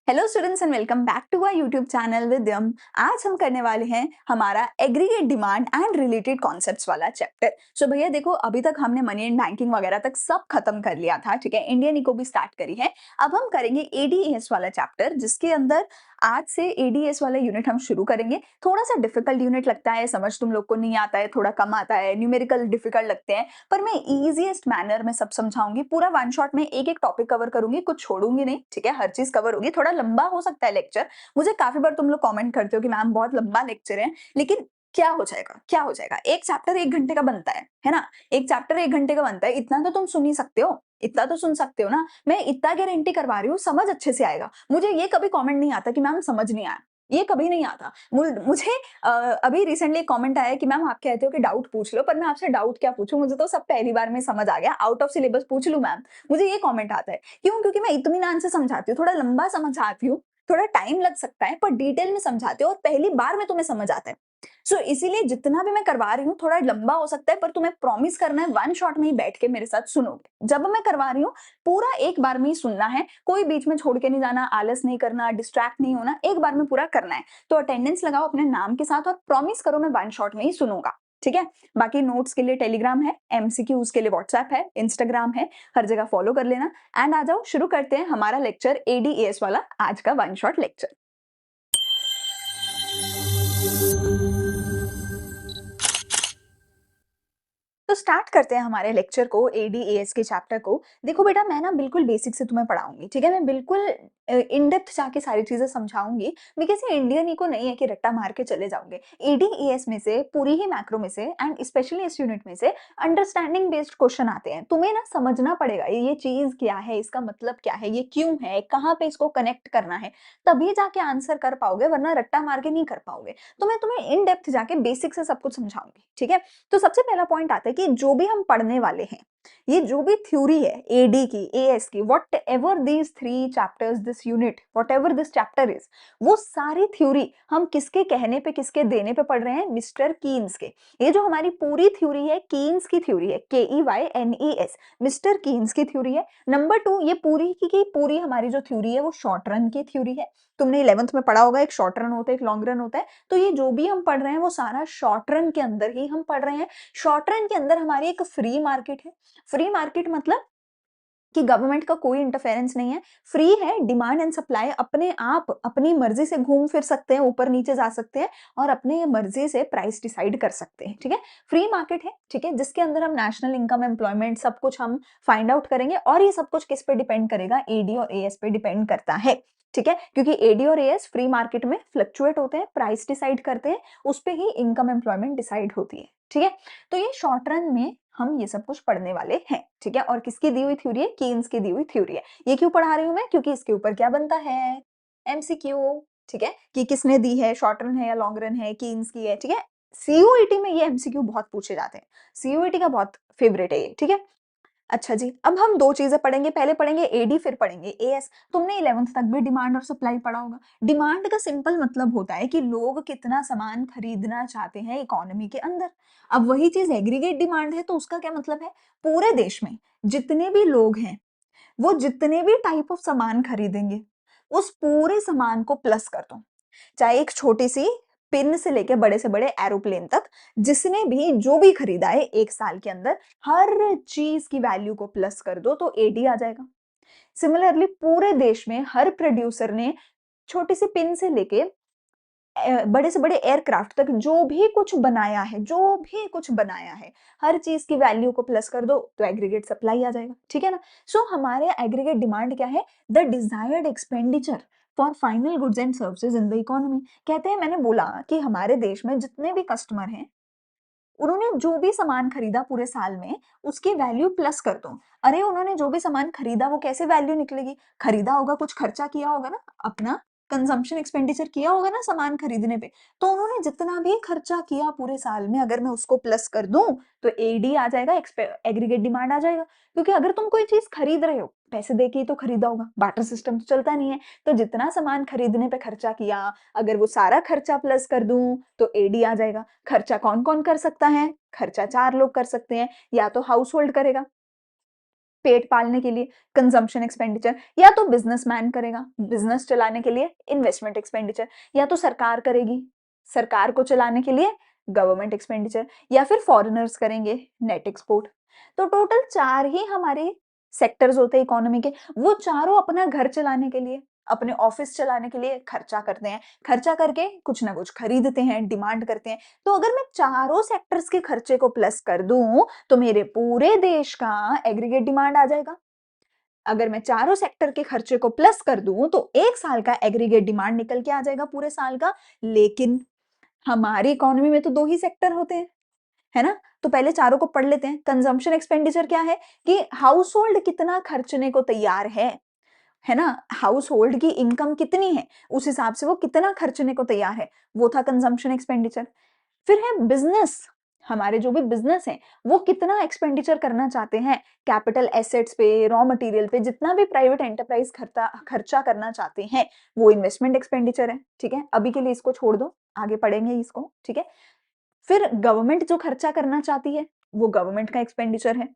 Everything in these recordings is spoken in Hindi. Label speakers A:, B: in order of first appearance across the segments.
A: Hello students and welcome back to our YouTube channel Vidyam. आज हम करने वाले हैं हमारा aggregate demand and related concepts वाला चैप्टर। सो भैया देखो, अभी तक हमने मनी एंड बैंकिंग वगैरह तक सब खत्म कर लिया था, ठीक है। इंडियन इको भी स्टार्ट करी है। अब हम करेंगे एडीएस वाला चैप्टर, जिसके अंदर आज से एडीएस वाला यूनिट हम शुरू करेंगे। थोड़ा सा डिफिकल्ट यूनिट लगता है, समझ तुम लोग को नहीं आता है, थोड़ा कम आता है, न्यूमेरिकल डिफिकल्ट लगते हैं, पर मैं इजीएस्ट मैनर में सब समझाऊंगी। पूरा वन शॉट में एक एक टॉपिक कवर करूंगी, कुछ छोड़ूंगी नहीं, ठीक है। हर चीज कवर होगी। थोड़ा लंबा हो सकता है लेक्चर, मुझे काफी बार तुम लोग कमेंट करते हो कि मैम बहुत लंबा लेक्चर है, लेकिन क्या हो जाएगा, क्या हो जाएगा। एक चैप्टर 1 घंटे का बनता है ना। एक चैप्टर 1 घंटे का बनता है, इतना तो तुम सुन ही सकते हो, इतना तो सुन सकते हो ना। मैं इतना गारंटी करवा रही हूँ, समझ अच्छे से आएगा। मुझे ये कभी कमेंट नहीं आता कि मैम समझ नहीं आया, ये कभी नहीं आता। मुझे अभी रिसेंटली कमेंट आया कि मैम आप कहते हो कि डाउट पूछ लो, पर मैं आपसे डाउट क्या पूछूं, मुझे तो सब पहली बार में समझ आ गया। आउट ऑफ सिलेबस पूछ लूं मैम, मुझे ये कमेंट आता है। क्यों? क्योंकि मैं इत्मीनान से समझाती हूँ, थोड़ा लंबा समझाती हूँ, थोड़ा टाइम लग सकता है, पर डिटेल में समझाते हो और पहली बार में तुम्हें समझ आता है। सो इसीलिए जितना भी मैं करवा रही हूँ थोड़ा लंबा हो सकता है, पर तुम्हें प्रॉमिस करना है वन शॉट में ही बैठ के मेरे साथ सुनोगे। जब मैं करवा रही हूँ पूरा एक बार में ही सुनना है, कोई बीच में छोड़ के नहीं जाना, आलस नहीं करना, डिस्ट्रैक्ट नहीं होना, एक बार में पूरा करना है। तो अटेंडेंस लगाओ अपने नाम के साथ और प्रॉमिस करो मैं वन शॉट में ही सुनूंगा, ठीक है। बाकी नोट्स के लिए टेलीग्राम है, एमसीक्यूज के लिए व्हाट्सएप है, इंस्टाग्राम है, हर जगह फॉलो कर लेना। एंड आ जाओ, शुरू करते हैं हमारा लेक्चर एडीएस वाला, आज का वन शॉट लेक्चर। तो स्टार्ट करते हैं हमारे लेक्चर को, एडीएएस के चैप्टर को। देखो बेटा, मैं ना बिल्कुल बेसिक से तुम्हें पढ़ाऊंगी, ठीक है। मैं बिल्कुल इन डेप्थ जाके सारी चीजें समझाऊंगी, बिकॉज ये इंडियन इको नहीं है कि रट्टा मार के चले जाओगे। एडीएएस में से, पूरी ही मैक्रो में से एंड स्पेशली इस यूनिट में से अंडरस्टैंडिंग बेस्ड क्वेश्चन आते हैं। तुम्हें ना समझना पड़ेगा ये चीज क्या है, इसका मतलब क्या है, ये क्यों है, कहाँ पे इसको कनेक्ट करना है, तभी जाके आंसर कर पाओगे, वरना रट्टा मार के नहीं कर पाओगे। तो मैं तुम्हें इन डेप्थ जाके बेसिक से सब कुछ समझाऊंगी, ठीक है। तो सबसे पहला पॉइंट आता है कि जो भी हम पढ़ने वाले हैं, ये जो भी थ्योरी है एडी की, एएस की, what ever these three chapters, this unit, what ever this chapter is, वो सारी थ्योरी हम किसके कहने पे, किसके देने पे पढ़ रहे हैं? मिस्टर कीन्स के। ये जो हमारी पूरी थ्योरी है, कीन्स की थ्योरी है, KEYNES, मिस्टर कीन्स की थ्योरी है। नंबर 2, ये पूरी की पूरी हमारी जो थ्योरी है वो शॉर्ट रन की थ्योरी है। तुमने 11th में पढ़ा होगा, एक शॉर्ट रन होता है, एक लॉन्ग रन होता है। तो ये जो भी हम पढ़ रहे हैं वो सारा शॉर्ट रन के अंदर ही हम पढ़ रहे हैं। शॉर्ट रन के अंदर हमारी एक फ्री मार्केट है। फ्री मार्केट मतलब कि गवर्नमेंट का कोई इंटरफेरेंस नहीं है, फ्री है। डिमांड एंड सप्लाई अपने आप अपनी मर्जी से घूम फिर सकते हैं, ऊपर नीचे जा सकते हैं और अपने मर्जी से प्राइस डिसाइड कर सकते हैं, ठीक है। फ्री मार्केट है, ठीक है, जिसके अंदर हम नेशनल इनकम, एम्प्लॉयमेंट, सब कुछ हम फाइंड आउट करेंगे। और ये सब कुछ किस पे डिपेंड करेगा? एडी और एएस पे डिपेंड करता है, ठीक है। क्योंकि एडी और एएस फ्री मार्केट में फ्लक्चुएट होते हैं, प्राइस डिसाइड करते हैं, उस पे ही इनकम, एम्प्लॉयमेंट डिसाइड होती है, ठीक है। तो ये शॉर्ट रन में हम ये सब कुछ पढ़ने वाले हैं, ठीक है। और किसकी दी हुई थ्योरी है? कीन्स की दी हुई थ्योरी है। ये क्यों पढ़ा रही हूं मैं? क्योंकि इसके ऊपर क्या बनता है? एमसीक्यू, ठीक है, कि किसने दी है, शॉर्ट रन है या लॉन्ग रन है, कीन्स की है, ठीक है। सीयूईटी में ये एमसीक्यू बहुत पूछे जाते हैं, सीयूईटी का बहुत फेवरेट है ये, ठीक है। अच्छा जी, अब हम दो चीजें पढ़ेंगे, पहले पढ़ेंगे एडी, फिर पढ़ेंगे एएस। तुमने 11th तक भी डिमांड और सप्लाई पढ़ा होगा। डिमांड का सिंपल मतलब होता है कि लोग कितना सामान खरीदना चाहते हैं इकोनॉमी के अंदर। अब वही चीज एग्रीगेट डिमांड है, तो उसका क्या मतलब है? पूरे देश में जितने भी लोग हैं, वो जितने भी टाइप ऑफ सामान खरीदेंगे, उस पूरे सामान को प्लस कर दो। चाहे एक छोटी सी पिन से लेके बड़े से बड़े एरोप्लेन तक, जिसने भी जो भी खरीदा है एक साल के अंदर, हर चीज की वैल्यू को प्लस कर दो तो एडी आ जाएगा। सिमिलरली पूरे देश में हर प्रोड्यूसर ने छोटी सी पिन से लेके बड़े से बड़े एयरक्राफ्ट तक जो भी कुछ बनाया है, जो भी कुछ बनाया है, हर चीज की वैल्यू को प्लस कर दो तो एग्रीगेट सप्लाई आ जाएगा, ठीक है ना। सो हमारे एग्रीगेट डिमांड क्या है? The desired expenditure for final goods and services in the economy. कहते हैं, मैंने बोला कि हमारे देश में जितने भी कस्टमर हैं, उन्होंने जो भी सामान खरीदा पूरे साल में, उसकी वैल्यू प्लस कर दो। अरे उन्होंने जो भी सामान खरीदा वो कैसे वैल्यू निकलेगी? खरीदा होगा, कुछ खर्चा किया होगा ना, अपना कंजम्पशन एक्सपेंडिचर किया होगा ना सामान खरीदने पे। तो उन्होंने जितना भी खर्चा किया पूरे साल में, अगर मैं उसको प्लस कर दूं तो एडी आ जाएगा, एग्रीगेट डिमांड आ जाएगा। क्योंकि अगर तुम कोई चीज खरीद रहे हो, पैसे दे के ही तो खरीदा होगा, बार्टर सिस्टम तो चलता नहीं है। तो जितना सामान खरीदने पे खर्चा किया, अगर वो सारा खर्चा प्लस कर दूं तो एडी आ जाएगा। खर्चा कौन कौन कर सकता है? खर्चा 4 लोग कर सकते हैं। या तो हाउस होल्ड करेगा, पेट पालने के लिए कंजम्पशन एक्सपेंडिचर, या तो बिजनेसमैन करेगा बिजनेस चलाने के लिए इन्वेस्टमेंट एक्सपेंडिचर, या तो सरकार करेगी सरकार को चलाने के लिए गवर्नमेंट एक्सपेंडिचर, या फिर फॉरेनर्स करेंगे नेट एक्सपोर्ट। तो टोटल 4 ही हमारे सेक्टर्स होते हैं इकोनॉमी के, वो चारों अपना घर चलाने के लिए, अपने ऑफिस चलाने के लिए खर्चा करते हैं, खर्चा करके कुछ ना कुछ खरीदते हैं, डिमांड करते हैं। तो अगर मैं चारों सेक्टर्स के खर्चे को प्लस कर दूं तो मेरे पूरे देश का एग्रीगेट डिमांड आ जाएगा। अगर मैं चारों सेक्टर के खर्चे को प्लस कर दूं तो एक साल का एग्रीगेट डिमांड निकल के आ जाएगा पूरे साल का। लेकिन हमारी इकोनॉमी में तो 2 ही सेक्टर होते हैं, है ना? तो पहले चारों को पढ़ लेते हैं। कंजम्पशन एक्सपेंडिचर क्या है कि हाउस होल्ड कितना खर्चने को तैयार है ना? हाउस होल्ड की इनकम कितनी है, उस हिसाब से वो कितना खर्चने को तैयार है, वो था कंजम्पशन एक्सपेंडिचर। फिर है बिजनेस, हमारे जो भी बिजनेस है वो कितना एक्सपेंडिचर करना चाहते हैं कैपिटल एसेट्स पे, रॉ मटेरियल पे, जितना भी प्राइवेट एंटरप्राइज खर्चा करना चाहते हैं वो इन्वेस्टमेंट एक्सपेंडिचर है। ठीक है, अभी के लिए इसको छोड़ दो, आगे पढ़ेंगे इसको। ठीक है, फिर गवर्नमेंट जो खर्चा करना चाहती है वो गवर्नमेंट का एक्सपेंडिचर है।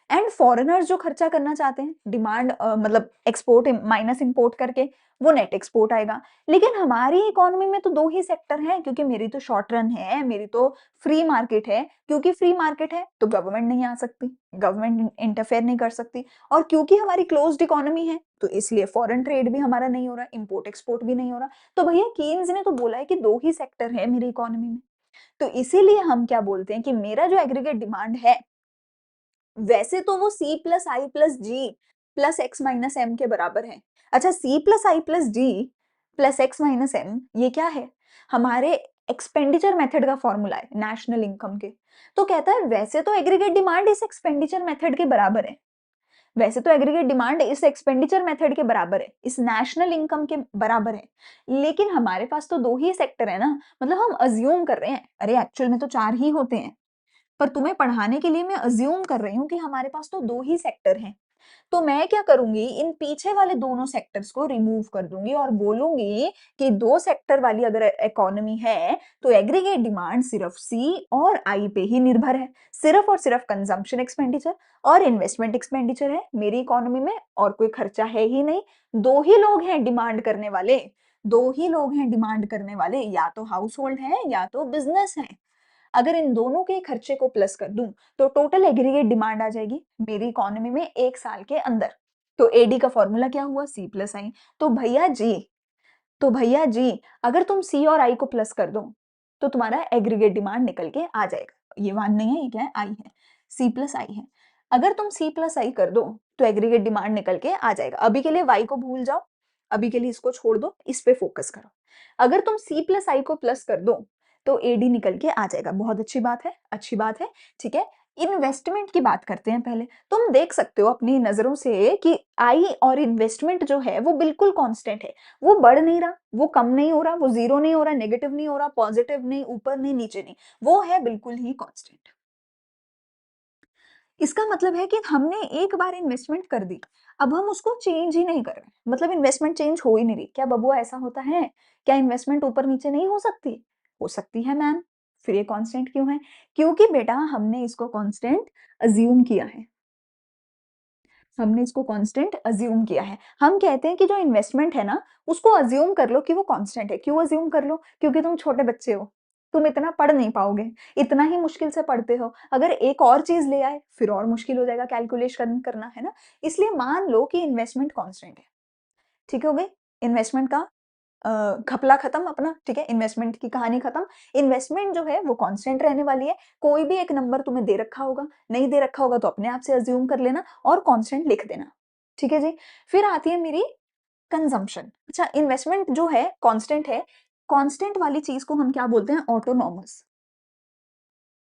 A: एंड फॉरेनर्स जो खर्चा करना चाहते हैं डिमांड मतलब एक्सपोर्ट माइनस इंपोर्ट करके, वो नेट एक्सपोर्ट आएगा। लेकिन हमारी इकोनॉमी में तो 2 ही सेक्टर हैं, क्योंकि मेरी तो शॉर्ट रन है, मेरी तो फ्री मार्केट है। क्योंकि फ्री मार्केट है तो गवर्नमेंट नहीं आ सकती, गवर्नमेंट इंटरफेयर नहीं कर सकती। और क्योंकि हमारी क्लोज्ड इकोनॉमी है तो इसलिए फॉरेन ट्रेड भी हमारा नहीं हो रहा, इंपोर्ट एक्सपोर्ट भी नहीं हो रहा। तो भैया कीन्स ने तो बोला है कि 2 ही सेक्टर है मेरी इकोनॉमी में। तो इसीलिए हम क्या बोलते हैं कि मेरा जो एग्रीगेट डिमांड है वैसे तो वो C प्लस आई प्लस जी प्लस एक्स माइनस एम के बराबर है। अच्छा, C प्लस आई प्लस जी प्लस एक्स माइनस एम ये क्या है? हमारे एक्सपेंडिचर मेथड का फॉर्मूला है नेशनल इनकम के। तो कहता है वैसे तो एग्रीगेट डिमांड इस एक्सपेंडिचर मेथड के बराबर है, वैसे तो एग्रीगेट डिमांड इस एक्सपेंडिचर मेथड के बराबर है, इस नेशनल इनकम के बराबर है। लेकिन हमारे पास तो 2 ही सेक्टर है ना, मतलब हम अज्यूम कर रहे हैं, अरे एक्चुअल में तो 4 ही होते हैं, पर तुम्हें पढ़ाने के लिए मैं अज्यूम कर रही हूँ कि हमारे पास तो 2 ही सेक्टर हैं। तो मैं क्या करूंगी, इन पीछे वाले दोनों सेक्टर्स को रिमूव कर दूंगी और बोलूंगी कि 2 सेक्टर वाली अगर इकोनॉमी है तो एग्रीगेट डिमांड सिर्फ सी और आई पे ही निर्भर है, सिर्फ और सिर्फ कंजम्पशन एक्सपेंडिचर और इन्वेस्टमेंट एक्सपेंडिचर है मेरी इकोनॉमी में, और कोई खर्चा है ही नहीं। 2 ही लोग हैं डिमांड करने वाले, 2 ही लोग हैं डिमांड करने वाले, या तो हाउस होल्ड है या तो बिजनेस है। अगर इन दोनों के खर्चे को प्लस कर दूं तो टोटल एग्रीगेट डिमांड आ जाएगी मेरी इकोनॉमी में एक साल के अंदर। तो एडी का फॉर्मूला क्या हुआ, C प्लस आई। तो भैया जी तो भैया जी अगर तुम C और I को प्लस कर दो तो तुम्हारा एग्रीगेट डिमांड निकल के आ जाएगा। ये वन नहीं है, ये क्या है, आई है, C प्लस आई है। अगर तुम C प्लस आई कर दो तो एग्रीगेट डिमांड निकल के आ जाएगा। अभी के लिए Y को भूल जाओ, अभी के लिए इसको छोड़ दो, इस पे फोकस करो। अगर तुम C प्लस आई को प्लस कर दो तो एडी निकल के आ जाएगा। बहुत अच्छी बात है, अच्छी बात है। ठीक है, इन्वेस्टमेंट की बात करते हैं पहले। तुम देख सकते हो अपनी नजरों से कि आई और इन्वेस्टमेंट जो है वो बिल्कुल कांस्टेंट है, वो बढ़ नहीं रहा, वो कम नहीं हो रहा, वो जीरो नहीं हो रहा, नेगेटिव नहीं हो रहा, पॉजिटिव नहीं, ऊपर नहीं नीचे नहीं, वो है बिल्कुल ही कांस्टेंट। इसका मतलब है कि हमने एक बार इन्वेस्टमेंट कर दी, अब हम उसको चेंज ही नहीं कर रहे, मतलब इन्वेस्टमेंट चेंज हो ही नहीं रही। क्या बबुआ ऐसा होता है? क्या इन्वेस्टमेंट ऊपर नीचे नहीं हो सकती? हो सकती है मैम। फिर ये कांस्टेंट क्यों है? क्योंकि बेटा हमने इसको कांस्टेंट अज्यूम किया है, हमने इसको कांस्टेंट अज्यूम किया है। हम कहते हैं कि जो इन्वेस्टमेंट है ना उसको अज्यूम कर लो कि वो कांस्टेंट है। क्यों अज्यूम कर लो? क्योंकि तुम छोटे बच्चे हो, तुम इतना पढ़ नहीं पाओगे, इतना ही मुश्किल से पढ़ते हो। अगर एक और चीज ले आए फिर और मुश्किल हो जाएगा कैलकुलेशन करना, है ना? इसलिए मान लो कि इन्वेस्टमेंट कांस्टेंट है। ठीक हो गई इन्वेस्टमेंट का घपला खत्म अपना। ठीक है, इन्वेस्टमेंट की कहानी खत्म। इन्वेस्टमेंट जो है वो कांस्टेंट रहने वाली है। कोई भी एक नंबर तुम्हें दे रखा होगा, नहीं दे रखा होगा तो अपने आप से अज्यूम कर लेना और कांस्टेंट लिख देना। ठीक है जी। फिर आती है मेरी कंजम्पशन। अच्छा, इन्वेस्टमेंट जो है कांस्टेंट है, कांस्टेंट वाली चीज को हम क्या बोलते हैं? ऑटोनॉमस।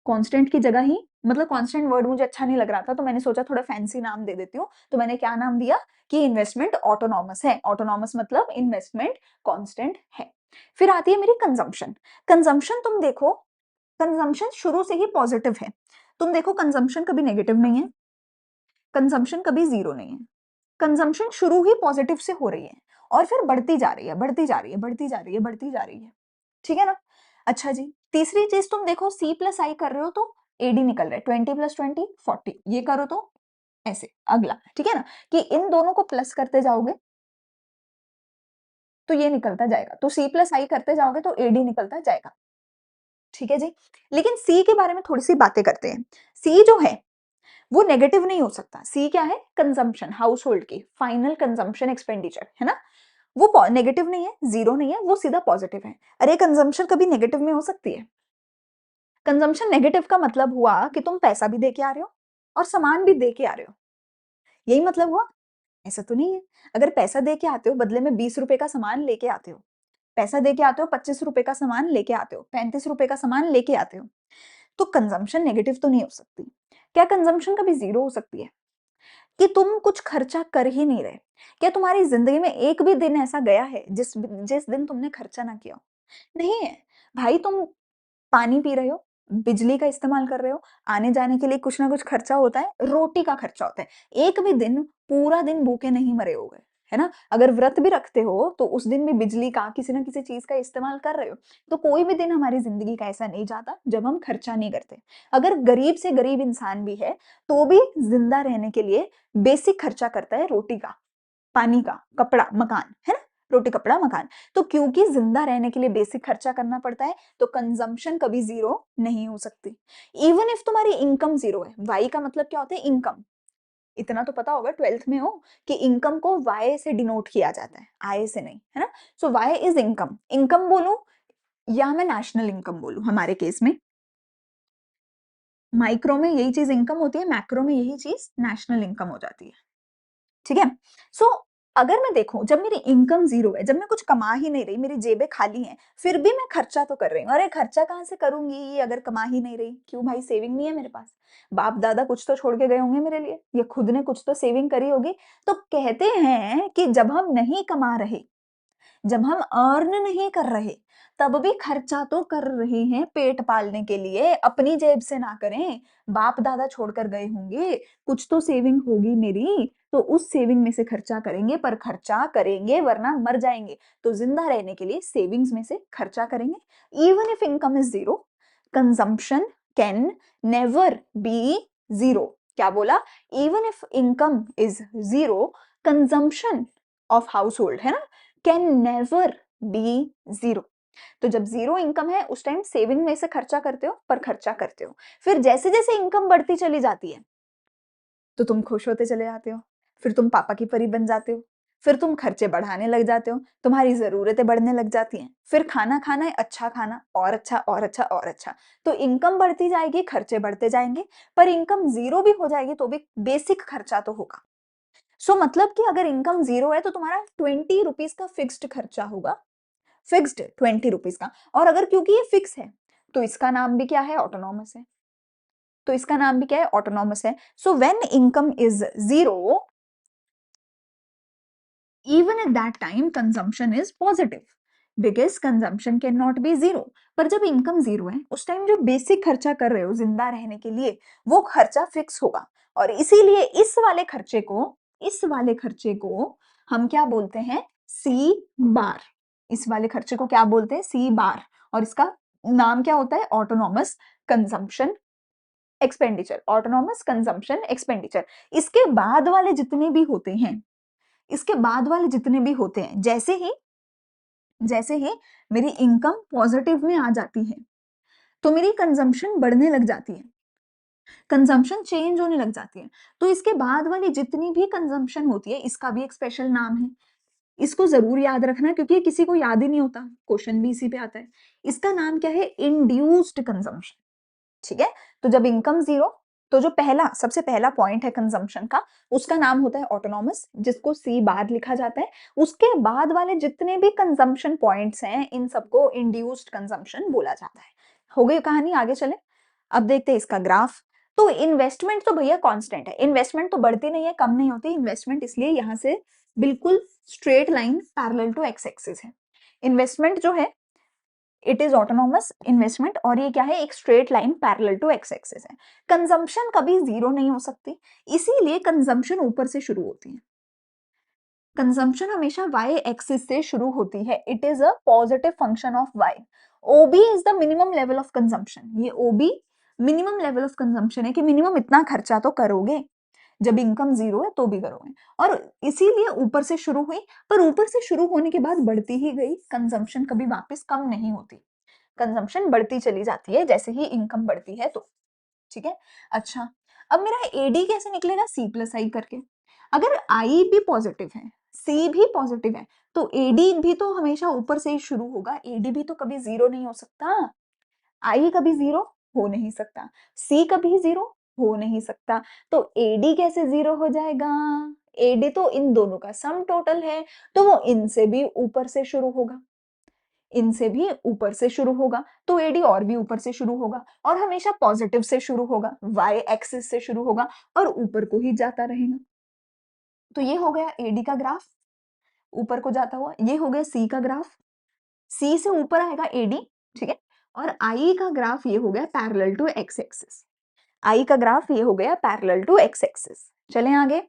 A: कांस्टेंट की जगह ही, मतलब कांस्टेंट वर्ड मुझे अच्छा नहीं लग रहा था तो मैंने सोचा थोड़ा फैंसी नाम दे देती हूँ, तो मैंने क्या नाम दिया कि इन्वेस्टमेंट ऑटोनॉमस है। ऑटोनॉमस मतलब इन्वेस्टमेंट कांस्टेंट है। फिर आती है मेरी कंजम्पशन। कंजम्पशन तुम देखो, कंजम्पशन शुरू से ही पॉजिटिव है। तुम देखो कंजम्पशन कभी नेगेटिव नहीं है, कंजम्पशन कभी जीरो नहीं है। कंजम्पशन शुरू ही पॉजिटिव से हो रही है और फिर बढ़ती जा रही है, बढ़ती जा रही है, बढ़ती जा रही है, बढ़ती जा रही है। ठीक है ना? अच्छा जी, तीसरी चीज तुम देखो, C प्लस आई कर रहे हो तो एडी निकल रहा है, 20 प्लस 20 40, ये करो तो ऐसे अगला, ठीक है ना? कि इन दोनों को प्लस करते जाओगे तो ये निकलता जाएगा, तो C प्लस I करते जाओगे तो AD निकलता जाएगा, ठीक है जी? लेकिन C के बारे में थोड़ी-सी बातें करते हैं। C जो है वो नेगेटिव नहीं हो सकता। सी क्या है? कंजम्पशन, हाउसहोल्ड की फाइनल कंजम्पशन एक्सपेंडिचर, है ना? वो नेगेटिव नहीं है, जीरो नहीं है, वो सीधा पॉजिटिव है। अरे कंजम्पशन कभी नेगेटिव में हो सकती है? कंजम्पशन नेगेटिव का मतलब हुआ कि तुम पैसा भी दे के आ रहे हो और सामान भी दे के आ रहे हो, यही मतलब हुआ? ऐसा तो नहीं है। अगर पैसा दे के आते हो, बदले में 20 रुपए का सामान लेके आते हो, पैसा दे के आते हो, 25 रुपए का सामान लेके आते हो, 35 रुपए का सामान लेके आते हो, तो कंजम्पशन नेगेटिव तो नहीं हो सकती। क्या कंजम्पशन कभी जीरो हो सकती है? कि तुम कुछ खर्चा कर ही नहीं रहे। क्या तुम्हारी ज़िंदगी में एक भी दिन ऐसा गया है जिस जिस दिन तुमने खर्चा ना किया हो? नहीं है। भाई तुम पानी पी रहे हो, बिजली का इस्तेमाल कर रहे हो, आने-जाने के लिए कुछ ना कुछ खर्चा होता है, रोटी का खर्चा होता है। एक भी दिन पूरा दिन भूखे नहीं मरे होगे, है ना? अगर व्रत भी रखते हो, तो उस दिन भी बिजली का, किसी न किसी चीज़ का इस्तेमाल कर रहे हो। तो कोई भी दिन हमारी ज़िंदगी का ऐसा नहीं जाता, जब हम खर्चा नहीं करते। अगर गरीब से गरीब इंसान भी है, तो भी ज़िंदा रहने के लिए बेसिक खर्चा करता है रोटी का, पानी का, कपड़ा, मकान, है ना? रोटी, कपड़ा, मकान। तो क्योंकि ज़िंदा रहने के लिए बेसिक खर्चा करना पड़ता है, तो कंज़म्पशन कभी ज़ीरो नहीं हो सकती। इवन इफ तुम्हारी इनकम ज़ीरो है, वाई का मतलब क्या होता है? इनकम। इतना तो पता होगा 12th में हो कि इनकम को वाई से डिनोट किया जाता है, आय से नहीं, है ना? सो वाई इज़ इनकम। इनकम बोलूँ या मैं नेशनल इनकम बोलूँ हमारे केस में, माइक्रो में यही चीज़ इनकम होती है, मैक्रो में यही चीज़ नेशनल इनकम हो जाती है। ठीक है? सो अगर मैं देखूँ जब मेरी इनकम ज़ीरो है, जब मैं कुछ कमा ही नहीं रही, मेरी जेबें खाली हैं, फिर भी मैं खर्चा तो कर रही हूँ। अरे खर्चा कहाँ से करूँगी अगर कमा ही नहीं रही? क्यों भाई सेविंग नहीं है मेरे पास? बाप-दादा कुछ तो छोड़ के गए होंगे मेरे लिए, या खुद ने कुछ तो सेविंग करी होगी। तो कहते हैं कि जब हम नहीं कमा रहे, जब हम अर्न नहीं कर रहे, तब भी खर्चा तो कर रहे हैं पेट पालने के लिए, अपनी जेब से ना करें। बाप-दादा छोड़कर गए होंगे, कुछ तो सेविंग होगी मेरी, तो उस सेविंग में से खर्चा करेंगे, पर खर्चा करेंगे वरना मर जाएँगे। तो ज़िंदा रहने के लिए सेविंग्स में से खर्चा करेंगे। Even if income is zero, consumption can never be zero. क्या बोला? Even if income is zero, consumption of household, है ना? Can never be zero. तो जब ज़ीरो इनकम है उस टाइम सेविंग में से खर्चा करते हो, पर खर्चा करते हो। फिर जैसे-जैसे इनकम बढ़ती चली जाती है, तो तुम खुश होते चले जाते हो। फिर तुम पापा की परी बन जाते हो। फिर तुम खर्चे बढ़ाने लग जाते हो, तुम्हारी ज़रूरतें बढ़ने लग जाती हैं। फिर खाना खाना है, अच्छा खाना, और अच्छा और अच्छा और अच्छा। तो इनकम बढ़ती जाएगी, खर्चे बढ़ते जाएँगे, पर इनकम ज़ीरो भी हो जाएगी तो भी बेसिक खर्चा तो होगा। मतलब कि अगर इनकम ज़ीरो है तो तुम्हारा 20 रुपीज़ का फिक्स्ड खर्चा होगा, फिक्स्ड 20 रुपीज़ का। और अगर क्योंकि ये फिक्स है, तो इसका नाम भी क्या है? ऑटोनॉमस है। तो इसका नाम भी क्या है? ऑटोनॉमस है। So when income is zero, even at that time consumption is positive because consumption cannot be zero। पर जब इनकम जीरो है उस टाइम जो बेसिक खर्चा कर रहे हो जिंदा रहने के लिए, वो खर्चा फिक्स होगा। और इसीलिए इस वाले खर्चे को हम क्या बोलते हैं? सी बार। इस वाले खर्चे को क्या बोलते हैं? सी बार। और इसका नाम क्या होता है? Autonomous consumption expenditure. Autonomous consumption expenditure. इसके बाद वाले जितने भी होते हैं, इसके बाद वाले जितने भी होते हैं, जैसे ही मेरी इनकम पॉजिटिव में आ जाती है, तो मेरी कंजम्पशन बढ़ने लग जाती है, कंजम्पशन चेंज होने लग जाती है। तो इसके बाद वाली जितनी भी कंजम्पशन होती है, इसका भी एक स्पेशल नाम है। इसको ज़रूर याद रखना क्योंकि ये किसी को याद ही नहीं होता, क्वेश्चन भी इसी पे आता है। इसका नाम क्या है? Induced consumption. ठीक है? तो जब इनकम ज़ीरो, तो जो सबसे पहला पॉइंट है कंजम्पशन का, उसका नाम होता है ऑटोनॉमस, जिसको सी बार लिखा जाता है। उसके बाद वाले जितने भी कंजम्पशन पॉइंट्स हैं, इन सबको इंड्यूस्ड कंजम्पशन बोला जाता है। हो गई कहानी, आगे चलें? अब देखते हैं इसका ग्राफ। तो इन्वेस्टमेंट तो भैया कांस्टेंट है, इन्वेस्टमेंट तो बढ़ती नहीं है, कम नहीं होती। इन्वेस्टमेंट इसलिए यहाँ से बिल्कुल straight line parallel to X axis है। इन्वेस्टमेंट जो है इट इज ऑटोनॉमस इन्वेस्टमेंट, और ये क्या है? एक straight line parallel to X axis है। कंजम्पशन कभी जीरो नहीं हो सकती, इसीलिए कंजम्पशन ऊपर से शुरू होती है। कंजम्पशन हमेशा वाई एक्सिस से शुरू होती है। It is a positive function of Y. OB is the minimum level of consumption. ये OB minimum level of consumption है कि मिनिमम इतना खर्चा तो करोगे। जब इनकम ज़ीरो है तो भी करोगे और इसीलिए ऊपर से शुरू हुई, पर ऊपर से शुरू होने के बाद बढ़ती ही गई, कंज़म्पशन कभी वापस कम नहीं होती। कंज़म्पशन बढ़ती चली जाती है जैसे ही इनकम बढ़ती है तो, ठीक है? अच्छा, अब मेरा एडी कैसे निकलेगा? सी प्लस आई करके। अगर आई भी पॉजिटिव है, सी भी पॉजिटिव है, तो एडी भी तो हमेशा ऊपर से ही शुरू होगा, एडी भी तो कभी ज़ीरो नहीं हो सकता। आई कभी ज़ीरो हो नहीं सकता, सी कभी ज़ीरो हो नहीं सकता, तो एडी कैसे ज़ीरो हो जाएगा? एडी तो इन दोनों का सम टोटल है, तो वो इनसे भी ऊपर से शुरू होगा, इनसे भी ऊपर से शुरू होगा, तो एडी और भी ऊपर से शुरू होगा और हमेशा पॉजिटिव से शुरू होगा, वाई एक्सिस से शुरू होगा और ऊपर को ही जाता रहेगा। तो ये हो गया एडी का ग्राफ, ऊपर को जाता हुआ, ये हो गया सी का ग्राफ, सी से ऊपर आएगा एडी, ठीक है? और आई का ग्राफ ये हो गया पैरेलल टू एक्स एक्सिस, आई का ग्राफ ये हो गया पैरेलल टू एक्स एक्सिस। चलें आगे,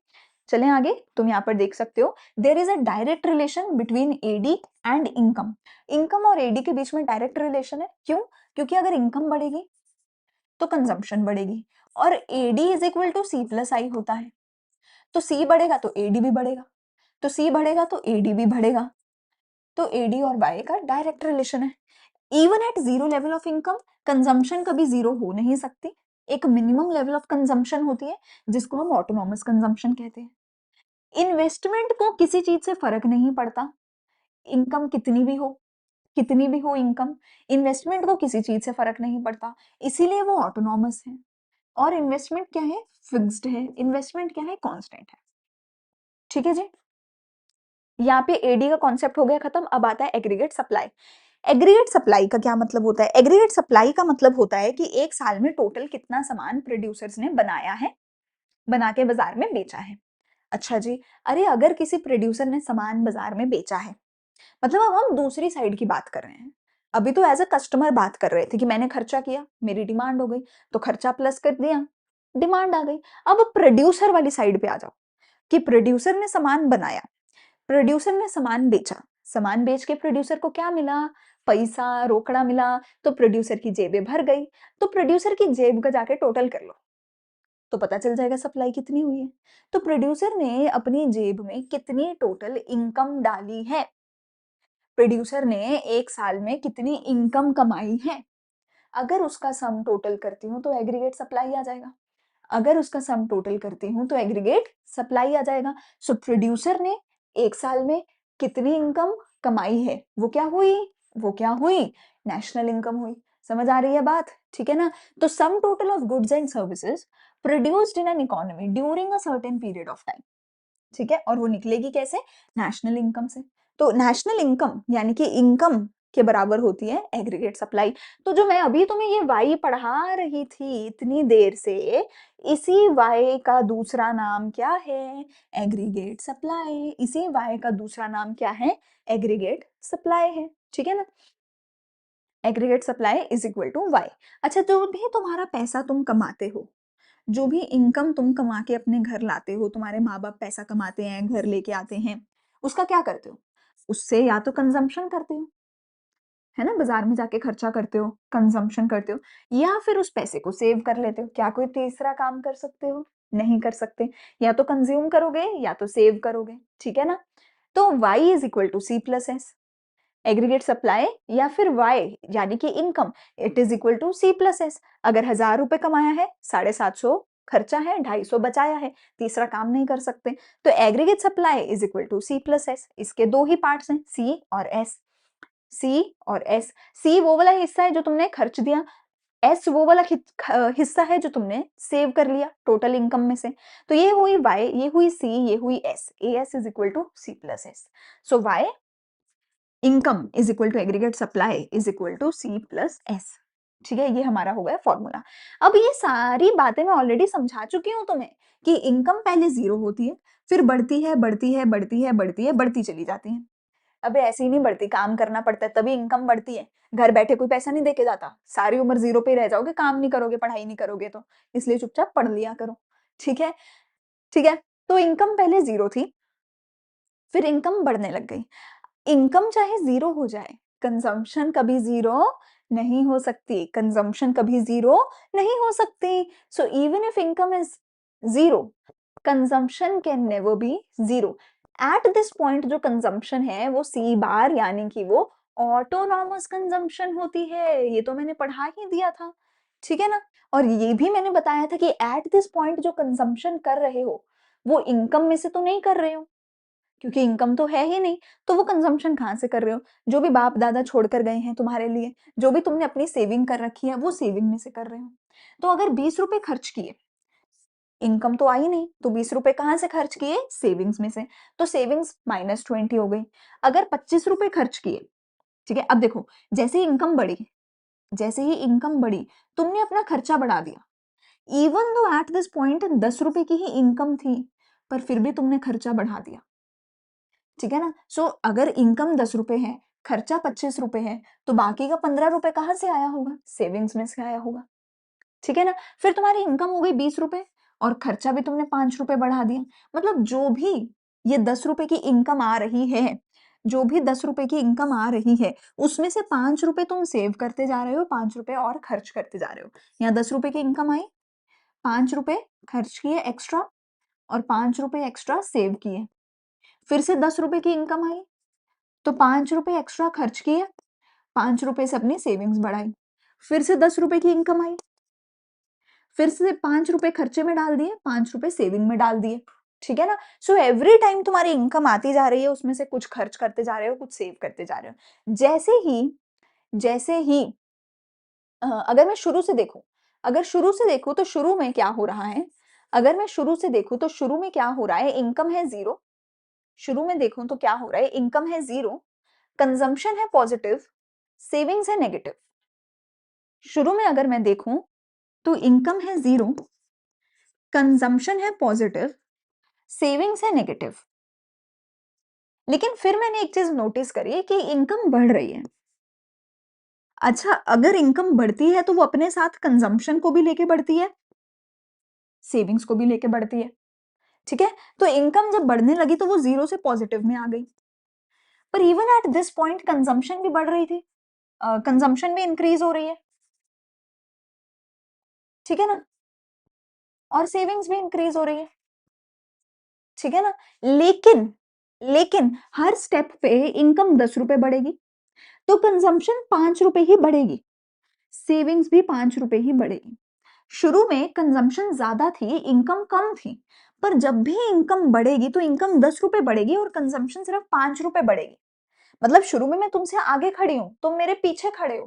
A: चलें आगे, तुम यहाँ पर देख सकते हो there is a direct relation between AD and income. Income और एडी के बीच में डायरेक्ट रिलेशन है, क्यों? क्योंकि अगर इनकम बढ़ेगी तो कंजम्पशन बढ़ेगी और AD is equal to C plus I होता है, तो सी बढ़ेगा तो एडी भी बढ़ेगा, तो सी बढ़ेगा तो एडी भी बढ़ेगा, तो एडी और वाई का डायरेक्ट रिलेशन है। Even at zero level of income consumption कभी जीरो हो नहीं सकती, एक मिनिमम लेवल ऑफ कंजम्पशन होती है जिसको हम ऑटोनॉमस कंजम्पशन कहते हैं। इन्वेस्टमेंट को किसी चीज से फर्क नहीं पड़ता, इनकम कितनी भी हो इनकम, इन्वेस्टमेंट को किसी चीज से फर्क नहीं पड़ता, इसीलिए वो ऑटोनॉमस है। और इन्वेस्टमेंट क्या है? फिक्स्ड है। इन्वेस्टमेंट क्या है? कांस्टेंट है। ठीक है जी, यहाँ पे एडी का कॉन्सेप्ट हो गया खत्म। अब आता है एग्रीगेट सप्लाई। एग्रीगेट सप्लाई का क्या मतलब होता है? एग्रीगेट सप्लाई का मतलब होता है कि एक साल में टोटल कितना सामान प्रोड्यूसर्स ने बनाया है, बना के बाजार में बेचा है। अच्छा जी, अरे अगर किसी प्रोड्यूसर ने सामान बाजार में बेचा है, मतलब अब हम दूसरी साइड की बात कर रहे हैं, अभी तो एज अ कस्टमर बात कर रहे थे कि मैंने खर्चा किया, मेरी डिमांड हो गई, तो खर्चा प्लस कर दिया, डिमांड आ गई। अब प्रोड्यूसर वाली साइड पे आ जाओ कि प्रोड्यूसर ने सामान बनाया, प्रोड्यूसर ने सामान बेचा, सामान बेच के प्रोड्यूसर को क्या मिला? पैसा, रोकड़ा मिला, तो प्रोड्यूसर की जेबें भर गई। तो प्रोड्यूसर की जेब का जाके टोटल कर लो, तो पता चल जाएगा सप्लाई कितनी हुई है। तो प्रोड्यूसर ने अपनी जेब में कितनी टोटल इनकम डाली है, प्रोड्यूसर ने एक साल में कितनी इनकम कमाई है, अगर उसका सम टोटल करती हूँ तो एग्रीगेट सप्लाई आ जाएगा। अगर उसका सम टोटल करती हूँ तो एग्रीगेट सप्लाई आ जाएगा। सो प्रोड्यूसर ने एक साल में कितनी इनकम कमाई है, वो क्या हुई? वो क्या हुई? नेशनल इनकम हुई। समझ आ रही है बात? ठीक है ना? तो sum total of goods and services produced in an economy during a certain period of time, ठीक है? और वो निकलेगी कैसे? नेशनल इनकम से। तो नेशनल इनकम यानी कि इनकम के बराबर होती है एग्रीगेट सप्लाई। तो जो मैं अभी तुम्हें ये वाई पढ़ा रही थी इतनी देर से, इसी वाई का दूसरा नाम क्या है? Aggregate supply. इसी वाई का दूसरा नाम क्या है? एग्रीगेट सप्लाई है, ठीक है ना? Aggregate supply is equal to Y. अच्छा, जो भी तुम्हारा पैसा तुम कमाते हो, जो भी इनकम तुम कमा के अपने घर लाते हो, तुम्हारे माँ बाप पैसा कमाते हैं, घर लेके आते हैं, उसका क्या करते हो? उससे या तो कंजम्पशन करते हो, है ना, बाजार में जाके खर्चा करते हो, कंजम्पशन करते हो, या फिर उस पैसे को सेव कर लेते हो। क्या कोई तीसरा काम कर सकते हो? नहीं कर सकते। या तो कंज्यूम करोगे या तो सेव करोगे, ठीक है ना? तो y is equal to C plus S, aggregate supply या फिर y यानी कि income, it is equal to C plus S. अगर 1000 रुपए कमाया है, 750 खर्चा है, 250 बचाया है, तीसरा काम नहीं कर सकते। तो aggregate supply is equal to C plus S. इसके दो ही पार्ट्स हैं, सी और एस। सी और एस, सी वो वाला हिस्सा है जो तुमने खर्च दिया, एस वो वाला हिस्सा है जो तुमने सेव कर लिया टोटल इनकम में से। तो ये हुई y, ये हुई c, ये हुई s, A S is equal to C plus S. So y income is equal to aggregate supply is equal to C plus S, ठीक है? ये हमारा हो गया फॉर्मूला। अब ये सारी बातें मैं ऑलरेडी समझा चुकी हूँ तुम्हें कि इनकम पहले जीरो होती है, फिर बढ़ती है, बढ़ती है, बढ़ती है, बढ़ती है, बढ़ती चली जाती है। अबे ऐसे ही नहीं बढ़ती, काम करना पड़ता है तभी इनकम बढ़ती है। घर बैठे कोई पैसा नहीं देके जाता, सारी उम्र जीरो पे ही रह जाओगे, काम नहीं करोगे, पढ़ाई नहीं करोगे तो। इसलिए चुपचाप पढ़ लिया करो, ठीक है? ठीक है, तो इनकम पहले जीरो थी, फिर इनकम बढ़ने लग गई। इनकम चाहे जीरो हो जाए, कंजम्पशन कभी जीरो नहीं हो सकती, कंजम्पशन कभी जीरो नहीं हो सकती। So even if income is zero, consumption can never B zero. Eight this point जो कंजम्पशन है वो सी बार यानी कि वो ऑटोनॉमस कंजम्पशन होती है। ये तो मैंने पढ़ा ही दिया था, ठीक है ना। और ये भी मैंने बताया था कि एट दिस पॉइंट जो कंजम्पशन कर रहे हो वो इनकम में से तो नहीं कर रहे हो, क्योंकि इनकम तो है ही नहीं, तो वो कंजम्पशन कहाँ से कर रहे हो? जो भी बाप दादा छोड़ कर गए हैं तुम्हारे लिए, जो भी तुमने अपनी सेविंग कर रखी है वो सेविंग में से कर रहे हो। तो अगर 20 रुपए खर्च किए, इनकम तो आई नहीं, तो 20 रुपए कहाँ से खर्च किए? सेविंग्स में से। तो सेविंग्स -20 हो गई। अगर 25 रुपए खर्च किए, ठीक है, अब देखो, जैसे ही इनकम बढ़ी, जैसे ही इनकम बढ़ी, तुमने अपना खर्चा बढ़ा दिया। Even though eight this point 10 रुपए की ही इनकम थी, पर फिर भी तुमने खर्चा बढ़ा दिया, ठीक है ना। सो अगर इनकम 10 रुपए है, खर्चा 25 रुपए है, तो बाकी का 15 रुपए कहाँ से आया होगा? सेविंग्स में से आया होगा, ठीक है ना। फिर तुम्हारी इनकम हो गई 20 रुपए और खर्चा भी तुमने 5 रुपए बढ़ा दिया। मतलब जो भी ये 10 रुपए की इनकम आ रही है, जो भी 10 रुपए की इनकम आ रही है, उसमें से 5 रुपए तुम सेव करते जा रहे हो, 5 रुपए और खर्च करते जा रहे हो। यहाँ 10 रुपए की इनकम आई, 5 रुपए खर्च किए एक्स्ट्रा और 5 रुपए एक्स्ट्रा सेव किए। फिर से 10 रुपए की इनकम आई, तो 5 रुपए एक्स्ट्रा खर्च किए, 5 रुपए से अपनी सेविंग्स बढ़ाई। फिर से 10 रुपए की इनकम आई, फिर से 5 रुपए खर्चे में डाल दिए, 5 रुपए सेविंग में डाल दिए, ठीक है ना। सो एवरी टाइम तुम्हारी इनकम आती जा रही है, उसमें से कुछ खर्च करते जा रहे हो, कुछ सेव करते जा रहे हो। जैसे ही अगर मैं शुरू से देखूं, अगर शुरू से देखूं तो शुरू में क्या हो रहा है? अगर मैं शुरू से देखूं तो शुरू में क्या हो रहा है? इनकम है जीरो। शुरू में देखूं तो क्या हो रहा है? इनकम है जीरो, कंजम्पशन है पॉजिटिव, सेविंग्स है नेगेटिव। शुरू में अगर मैं देखूं तो इनकम है जीरो, कंजम्पशन है पॉजिटिव, सेविंग्स है नेगेटिव। लेकिन फिर मैंने एक चीज नोटिस करी कि इनकम बढ़ रही है। अच्छा, अगर इनकम बढ़ती है तो वो अपने साथ कंजम्पशन को भी लेके बढ़ती है, सेविंग्स को भी लेके बढ़ती है, ठीक है। तो इनकम जब बढ़ने लगी तो वो जीरो से पॉजिटिव में आ गई। पर even at this point consumption भी बढ़ रही थी, कंजम्पशन भी इंक्रीज हो रही है, ठीक है ना, और सेविंग्स भी इंक्रीज हो रही है, ठीक है ना। लेकिन लेकिन हर स्टेप पे इनकम 10 रुपए बढ़ेगी, तो कंजम्पशन 5 रुपए ही बढ़ेगी, सेविंग्स भी 5 रुपए ही बढ़ेगी। शुरू में कंजम्पशन ज्यादा थी, इनकम कम थी, पर जब भी इनकम बढ़ेगी तो इनकम 10 रुपए बढ़ेगी और कंजम्पशन सिर्फ 5 रुपए बढ़ेगी। मतलब शुरू में मैं तुमसे आगे खड़ी हूं, तुम मेरे पीछे खड़े हो,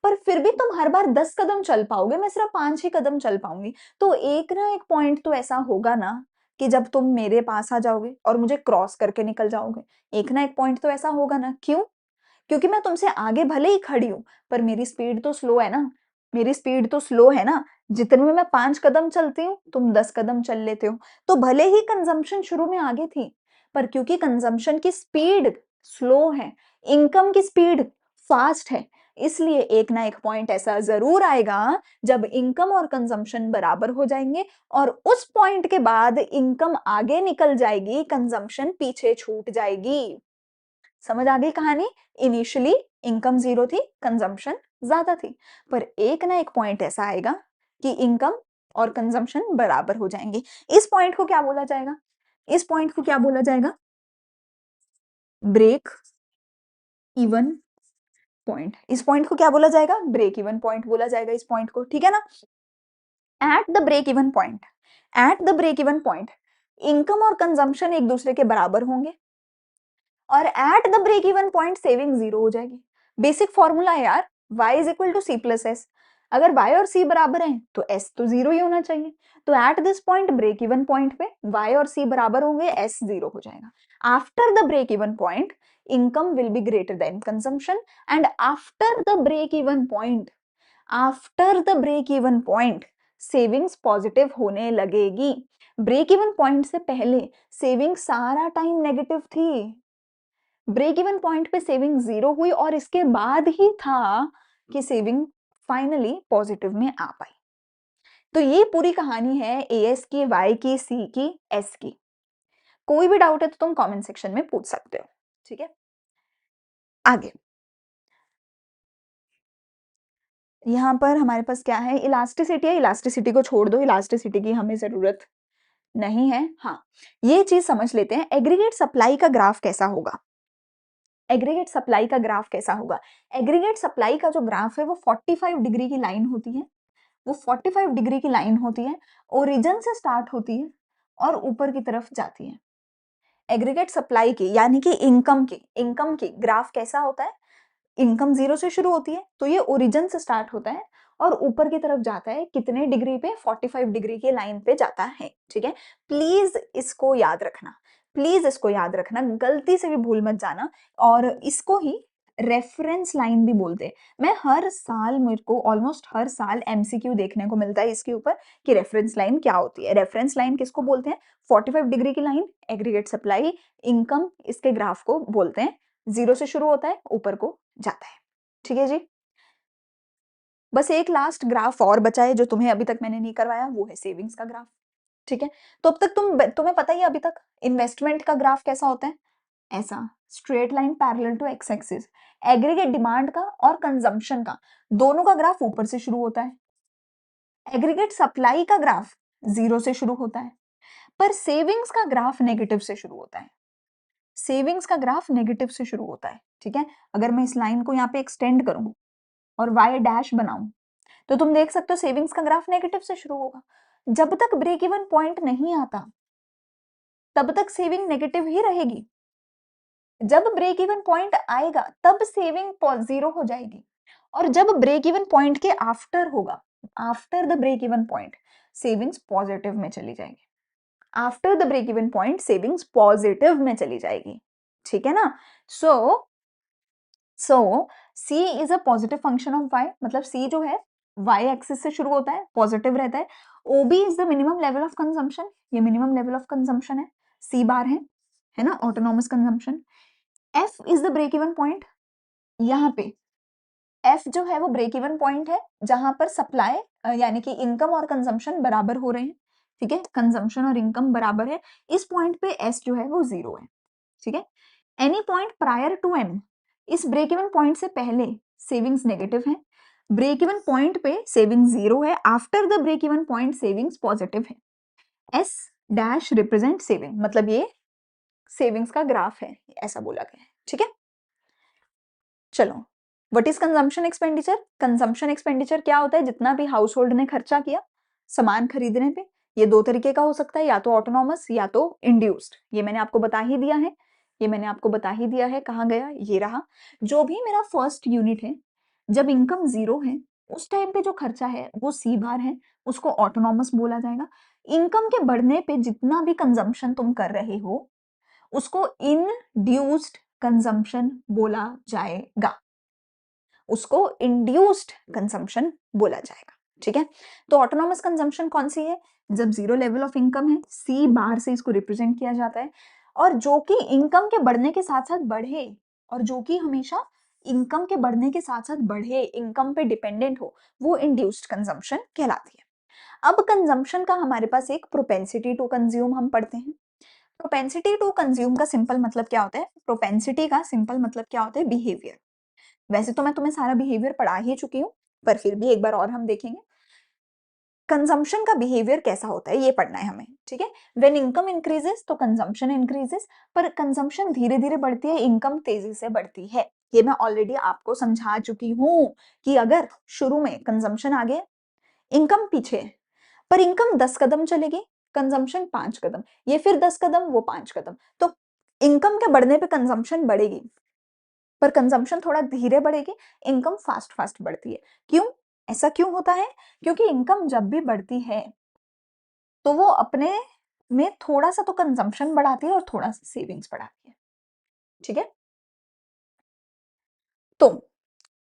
A: पर फिर भी तुम हर बार 10 कदम चल पाओगे, मैं सिर्फ 5 ही कदम चल पाऊंगी। तो एक ना एक पॉइंट तो ऐसा होगा ना कि जब तुम मेरे पास आ जाओगे और मुझे क्रॉस करके निकल जाओगे, एक ना एक पॉइंट तो ऐसा होगा ना। क्यों? क्योंकि मैं तुमसे आगे भले ही खड़ी हूं, पर मेरी स्पीड तो स्लो है ना, मेरी स्पीड तो स्लो है ना। जितने में मैं 5 कदम चलती हूँ, तुम 10 कदम चल लेते हो। तो भले ही कंजम्पशन शुरू में आगे थी, पर क्योंकि कंजम्पशन की स्पीड स्लो है, इनकम की स्पीड फास्ट है, इसलिए एक ना एक पॉइंट ऐसा जरूर आएगा जब इनकम और कंजम्पशन बराबर हो जाएंगे, और उस पॉइंट के बाद इनकम आगे निकल जाएगी, कंजम्पशन पीछे छूट जाएगी। समझ आ गई कहानी? इनिशियली इनकम जीरो थी, कंजम्पशन ज्यादा थी, पर एक ना एक पॉइंट ऐसा आएगा कि इनकम और कंजम्पशन बराबर हो जाएंगे। इस पॉइंट को क्या बोला जाएगा? इस पॉइंट को क्या बोला जाएगा? Break even point. इस पॉइंट को क्या बोला जाएगा? ब्रेक इवन पॉइंट बोला जाएगा इस पॉइंट को, ठीक है ना। At the break even point, at the break even point income और कंजम्पशन एक दूसरे के बराबर होंगे, और at the break even point saving zero हो जाएगी। बेसिक फॉर्मूला है यार, y is equal to C plus S. अगर y और c बराबर हैं तो s तो जीरो ही होना चाहिए। तो at this point break even point पे y और c बराबर होंगे, s जीरो हो जाएगा। After the break even point income will be greater than consumption, and after the break even point, after the break even point savings positive होने लगेगी। ब्रेक इवन पॉइंट से पहले सेविंग सारा टाइम नेगेटिव थी, ब्रेक इवन पॉइंट पे सेविंग जीरो हुई और इसके बाद ही था कि सेविंग फाइनली पॉजिटिव में आ पाई। तो ये पूरी कहानी है एएस की, वाई की, सी की, एस की। कोई भी डाउट है तो तुम कमेंट सेक्शन में पूछ सकते हो, ठीक है। आगे यहाँ पर हमारे पास क्या है? इलास्टिसिटी है, इलास्टिसिटी को छोड़ दो, इलास्टिसिटी की हमें जरूरत नहीं है। हाँ, ये चीज समझ लेते हैं, एग्रीगेट सप्लाई का ग्राफ कैसा होगा। एग्रीगेट सप्लाई का ग्राफ कैसा होगा? एग्रीगेट सप्लाई का जो ग्राफ है वो 45 डिग्री की लाइन होती है, वो 45 डिग्री की लाइन होती है, ओरिजिन से स्टार्ट होती है और ऊपर की तरफ जाती है। एग्रीगेट सप्लाई की यानी कि इनकम की ग्राफ कैसा होता है? इनकम 0 से शुरू होती है, तो ये ओरिजिन से स्टार्ट होता है और ऊपर की तरफ जाता है कितने डिग्री पे? 45 डिग्री की लाइन पे जाता है, ठीक है? प्लीज इसको याद रखना, प्लीज इसको याद रखना, गलती से भी भूल मत जाना। और इसको ही रेफरेंस लाइन भी बोलते हैं। मैं हर साल, मेरे को ऑलमोस्ट हर साल एमसीक्यू देखने को मिलता है इसके ऊपर कि रेफरेंस लाइन क्या होती है। रेफरेंस लाइन किसको बोलते हैं? 45 डिग्री की लाइन एग्रीगेट सप्लाई इनकम इसके ग्राफ को बोलते हैं। 0 से शुरू होता है, ऊपर को जाता है, ठीक है जी। बस एक लास्ट ग्राफ और बचा है जो तुम्हें अभी तक मैंने नहीं करवाया, वो है सेविंग्स का ग्राफ, ठीक है। तो अब तक तुम्हें पता ही है अभी तक इन्वेस्टमेंट का ग्राफ कैसा होता है, ऐसा straight line parallel to X axis. Aggregate demand का और कंजम्पशन का दोनों का ग्राफ ऊपर से शुरू होता है। एग्रीगेट सप्लाई का ग्राफ 0 से शुरू होता है, पर सेविंग्स का ग्राफ नेगेटिव से शुरू होता है। सेविंग्स का ग्राफ नेगेटिव से शुरू होता है, ठीक है। अगर मैं इस लाइन को यहाँ पे एक्सटेंड करूं और y डैश बनाऊं, तो तुम देख सकते हो सेविंग्स का ग्राफ नेगेटिव से शुरू होगा। जब तक ब्रेक इवन पॉइंट नहीं आता तब तक सेविंग नेगेटिव ही रहेगी। जब ब्रेक इवन पॉइंट आएगा तब सेविंग 0 हो जाएगी, और जब ब्रेक इवन पॉइंट के आफ्टर होगा, after the break even point, savings positive में चली जाएगी। After the break even point savings positive में चली जाएगी, ठीक है ना। So C is a positive function of y, मतलब C जो है y एक्सिस से शुरू होता है, पॉजिटिव रहता है। OB is the minimum level of consumption, ये मिनिमम लेवल ऑफ कंजम्पशन है, C बार है ना, autonomous consumption. F is the break even point, यहाँ पे F जो है वो ब्रेक इवन पॉइंट है जहां पर सप्लाई यानी कि इनकम और कंजम्पशन बराबर हो रहे हैं, ठीक है, कंजम्पशन और इनकम बराबर है। इस पॉइंट पे S जो है वो 0 है, ठीक है। Any point prior to M, इस ब्रेक इवन पॉइंट से पहले सेविंग्स नेगेटिव है, ब्रेक इवन पॉइंट पे सेविंग 0 है, after the break even point savings positive है। S डैश रिप्रेजेंट सेविंग, मतलब ये सेविंग्स का ग्राफ है, ऐसा बोला गया है, ठीक है। चलो, what is consumption expenditure? Consumption expenditure क्या होता है? जितना भी हाउस होल्ड ने खर्चा किया सामान खरीदने पे, ये दो तरीके का हो सकता है, या तो ऑटोनॉमस या तो इंड्यूस्ड। ये मैंने आपको बता ही दिया है, ये मैंने आपको बता ही दिया है, कहाँ गया ये रहा। जो भी मेरा फर्स्ट यूनिट है, जब इनकम 0 है उस टाइम पे जो खर्चा है वो सी बार है, उसको ऑटोनॉमस बोला जाएगा। इनकम के बढ़ने पे जितना भी कंजम्पशन तुम कर रहे हो उसको इंड्यूस्ड कंजम्पशन बोला जाएगा, उसको इंड्यूस्ड कंजम्पशन बोला जाएगा, ठीक है। तो ऑटोनॉमस कंजम्पशन कौन सी है? जब 0 लेवल ऑफ इनकम है, सी बार से इसको रिप्रेजेंट किया जाता है, और जो कि इनकम के बढ़ने के साथ साथ बढ़े, और जो कि हमेशा इनकम के बढ़ने के साथ साथ बढ़े, इनकम पे डिपेंडेंट हो, वो इंड्यूस्ड कंजम्पशन कहलाती है। अब कंजम्पशन का हमारे पास एक प्रोपेंसिटी टू कंज्यूम हम पढ़ते हैं। प्रोपेंसिटी टू कंज्यूम का सिंपल मतलब क्या होता है? प्रोपेंसिटी का सिंपल मतलब क्या होता है? बिहेवियर। वैसे तो मैं तुम्हें सारा बिहेवियर पढ़ा ही चुकी हूँ, पर फिर भी एक बार और हम देखेंगे कंजम्पशन का बिहेवियर कैसा होता है, ये पढ़ना है हमें, ठीक है। व्हेन इनकम इंक्रीजेस तो कंजम्पशन इंक्रीजेस, पर कंजम्पशन धीरे धीरे बढ़ती है, इनकम तेजी से बढ़ती है। ये मैं ऑलरेडी आपको समझा चुकी हूँ कि अगर शुरू में कंजम्पशन आगे, इनकम पीछे है, पर इनकम 10 कदम चलेगी, कंजम्पशन 5 कदम, ये फिर 10 कदम, वो 5 कदम, तो इनकम के बढ़ने पे कंजम्पशन बढ़ेगी, पर कंजम्पशन थोड़ा धीरे बढ़ेगी, इनकम फास्ट फास्ट बढ़ती है। क्यों? ऐसा क्यों होता है? क्योंकि इनकम जब भी बढ़ती है तो वो अपने में थोड़ा सा तो कंजम्पशन बढ़ाती है और थोड़ा सा सेविंग्स बढ़ाती है, ठीक है। तो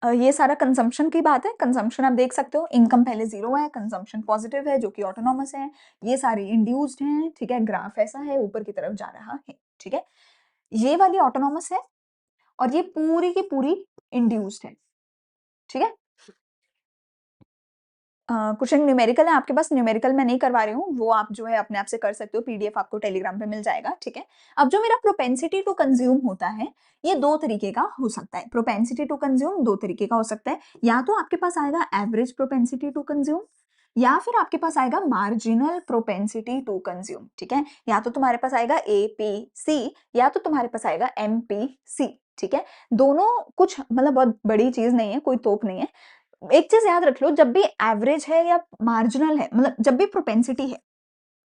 A: ये सारा कंजम्पशन की बात है। कंजम्पशन आप देख सकते हो, इनकम पहले 0 है, कंजम्पशन पॉजिटिव है जो कि ऑटोनॉमस है, ये सारे इंड्यूस्ड हैं, ठीक है। ग्राफ ऐसा है, ऊपर की तरफ जा रहा है, ठीक है। ये वाली ऑटोनॉमस है और ये पूरी की पूरी इंड्यूस्ड है, ठीक है। कुछ न्यूमेरिकल है आपके पास, न्यूमेरिकल मैं नहीं करवा रही हूँ, वो आप जो है अपने आप से कर सकते हो, पीडीएफ आपको टेलीग्राम पे मिल जाएगा, ठीक है। अब जो मेरा प्रोपेंसिटी टू कंज्यूम होता है, ये दो तरीके का हो सकता है। प्रोपेंसिटी टू कंज्यूम दो तरीके का हो सकता है, या तो आपके पास आएगा एवरेज प्रोपेंसिटी टू कंज्यूम, या फिर आपके पास आएगा मार्जिनल प्रोपेंसिटी टू कंज्यूम, ठीक है, या तो तुम्हारे पास आएगा एपीसी या तो तुम्हारे पास आएगा एमपीसी, ठीक है। दोनों कुछ मतलब बहुत बड़ी चीज नहीं है, कोई तोप नहीं है। एक चीज याद रख लो, जब भी एवरेज है या मार्जिनल है, मतलब जब भी प्रोपेंसिटी है,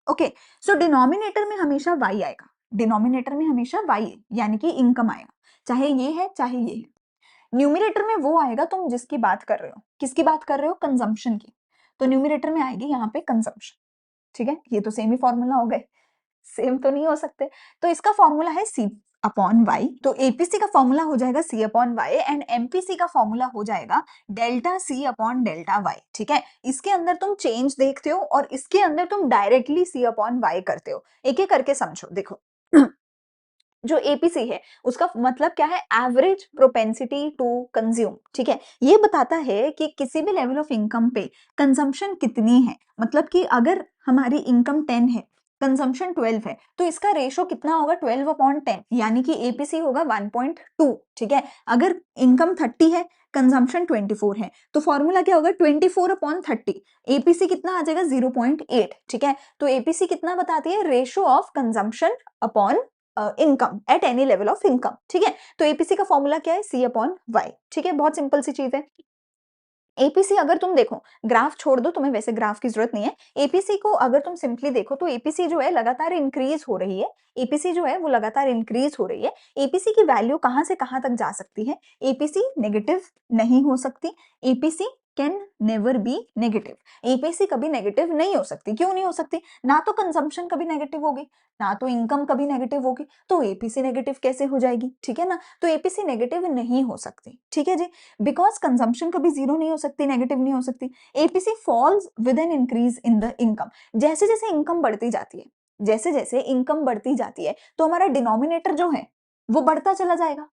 A: ओके, सो डिनोमिनेटर में हमेशा वाई आएगा, डिनोमिनेटर में हमेशा वाई यानी कि इनकम आएगा, चाहे ये है चाहे ये है। न्यूमिनेटर में वो आएगा तुम जिसकी बात कर रहे हो, किसकी बात कर रहे हो, कंजम्पशन की, तो न्यूमिनेटर में आएगी यहाँ पे कंजम्पशन, ठीक है। ये तो सेम ही फॉर्मूला हो गए, सेम तो नहीं हो सकते, तो इसका फॉर्मूला है सी अपॉन वाई, तो एपीसी का फॉर्मूला हो जाएगा C upon Y and MPC का फॉर्मूला हो जाएगा delta C upon delta Y, ठीक है। इसके अंदर तुम चेंज देखते हो और इसके अंदर तुम डायरेक्टली सी अपॉन वाई करते हो, एक एक करके समझो। देखो जो एपीसी है उसका मतलब क्या है, एवरेज प्रोपेंसिटी टू कंज्यूम, ठीक है। ये बताता है कि किसी भी लेवल ऑफ इनकम पे कंजम्पशन कितनी है, मतलब कि अगर हमारी इनकम 10 है, कंजम्पशन 12 है, तो इसका रेशो कितना होगा, 12 अपॉन 10, यानी कि एपीसी होगा 1.2, ठीक है। अगर इनकम 30 है, कंजम्पशन 24 है, तो फॉर्मूला क्या होगा, 24 अपॉन 30, एपीसी कितना आ जाएगा 0.8, ठीक है। तो एपीसी कितना बताती है, ratio of consumption upon income at any level of income, ठीक है। तो एपीसी का फॉर्मूला क्या है, सी अपॉन वाई, ठीक है, बहुत सिंपल सी चीज है। एपीसी अगर तुम देखो, ग्राफ छोड़ दो, तुम्हें वैसे ग्राफ की जरूरत नहीं है, एपीसी को अगर तुम सिंपली देखो तो एपीसी जो है लगातार इंक्रीज हो रही है, एपीसी जो है वो लगातार इंक्रीज हो रही है। एपीसी की वैल्यू कहां से कहां तक जा सकती है, एपीसी नेगेटिव नहीं हो सकती, APC can never B negative, APC कभी नेगेटिव नहीं हो सकती, क्यों नहीं हो सकती, ना तो कंजम्पशन कभी नेगेटिव होगी, ना तो इनकम कभी नेगेटिव होगी, तो एपीसी नेगेटिव कैसे हो जाएगी, ठीक है ना। तो एपीसी नेगेटिव नहीं हो सकती, ठीक है जी, बिकॉज कंजम्पशन कभी जीरो नहीं हो सकती, नेगेटिव नहीं हो सकती। APC falls with an increase in the income, जैसे जैसे इनकम बढ़ती जाती है, जैसे जैसे इनकम बढ़ती जाती है तो हमारा डिनोमिनेटर जो है वो बढ़ता चला जाएगा,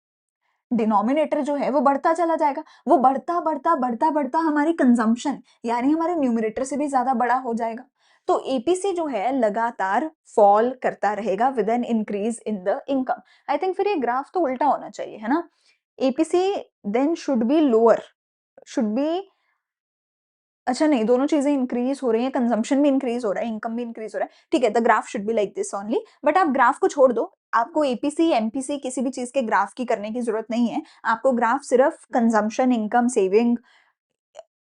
A: डिनोमिनेटर जो है वो बढ़ता चला जाएगा, वो बढ़ता बढ़ता बढ़ता बढ़ता हमारी कंजम्पशन यानी हमारे न्यूमरेटर से भी ज्यादा बड़ा हो जाएगा। तो एपीसी जो है लगातार फॉल करता रहेगा with an increase in the income. I think फिर ये ग्राफ तो उल्टा होना चाहिए, है ना, APC then should be lower, should be, अच्छा नहीं, दोनों चीजें इंक्रीज हो रही हैं, कंजम्पशन भी इंक्रीज हो रहा है, इनकम भी इंक्रीज हो रहा है, ठीक है, the graph should be like this only, but आप ग्राफ को छोड़ दो, आपको एपीसी एमपीसी किसी भी चीज के ग्राफ की करने की जरूरत नहीं है, आपको ग्राफ सिर्फ कंजम्पशन, इनकम, सेविंग,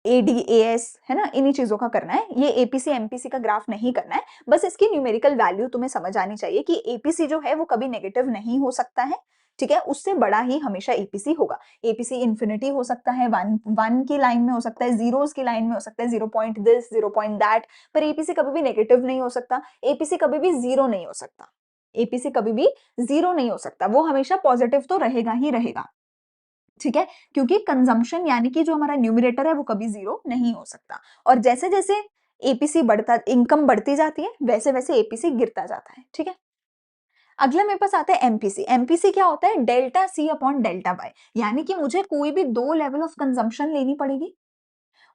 A: एडीएएस, है ना, इन्हीं चीजों का करना है, ये एपीसी एमपीसी का ग्राफ नहीं करना है, बस इसकी न्यूमेरिकल वैल्यू तुम्हें समझ आनी चाहिए कि एपीसी जो है वो कभी नेगेटिव नहीं हो सकता है, ठीक है, उससे बड़ा ही हमेशा एपीसी होगा। एपीसी इंफिनिटी हो सकता है, वन वन की लाइन में हो सकता है, जीरोस की लाइन में हो सकता है, 0 पॉइंट दिस 0 पॉइंट दैट, पर एपीसी कभी भी नेगेटिव नहीं हो सकता, एपीसी कभी भी जीरो नहीं हो सकता, एपीसी कभी भी जीरो नहीं हो सकता, वो हमेशा पॉजिटिव तो रहेगा ही रहेगा, ठीक है, क्योंकि कंजम्पशन यानी कि जो हमारा न्यूमरेटर है वो कभी जीरो नहीं हो सकता, और जैसे जैसे एपीसी बढ़ता, इनकम बढ़ती जाती है, वैसे वैसे एपीसी गिरता जाता है, ठीक है। अगला मेरे पास आता है एमपीसी, एमपीसी क्या होता है, delta C upon delta Y, यानी कि मुझे कोई भी दो लेवल ऑफ कंजम्पशन लेनी पड़ेगी,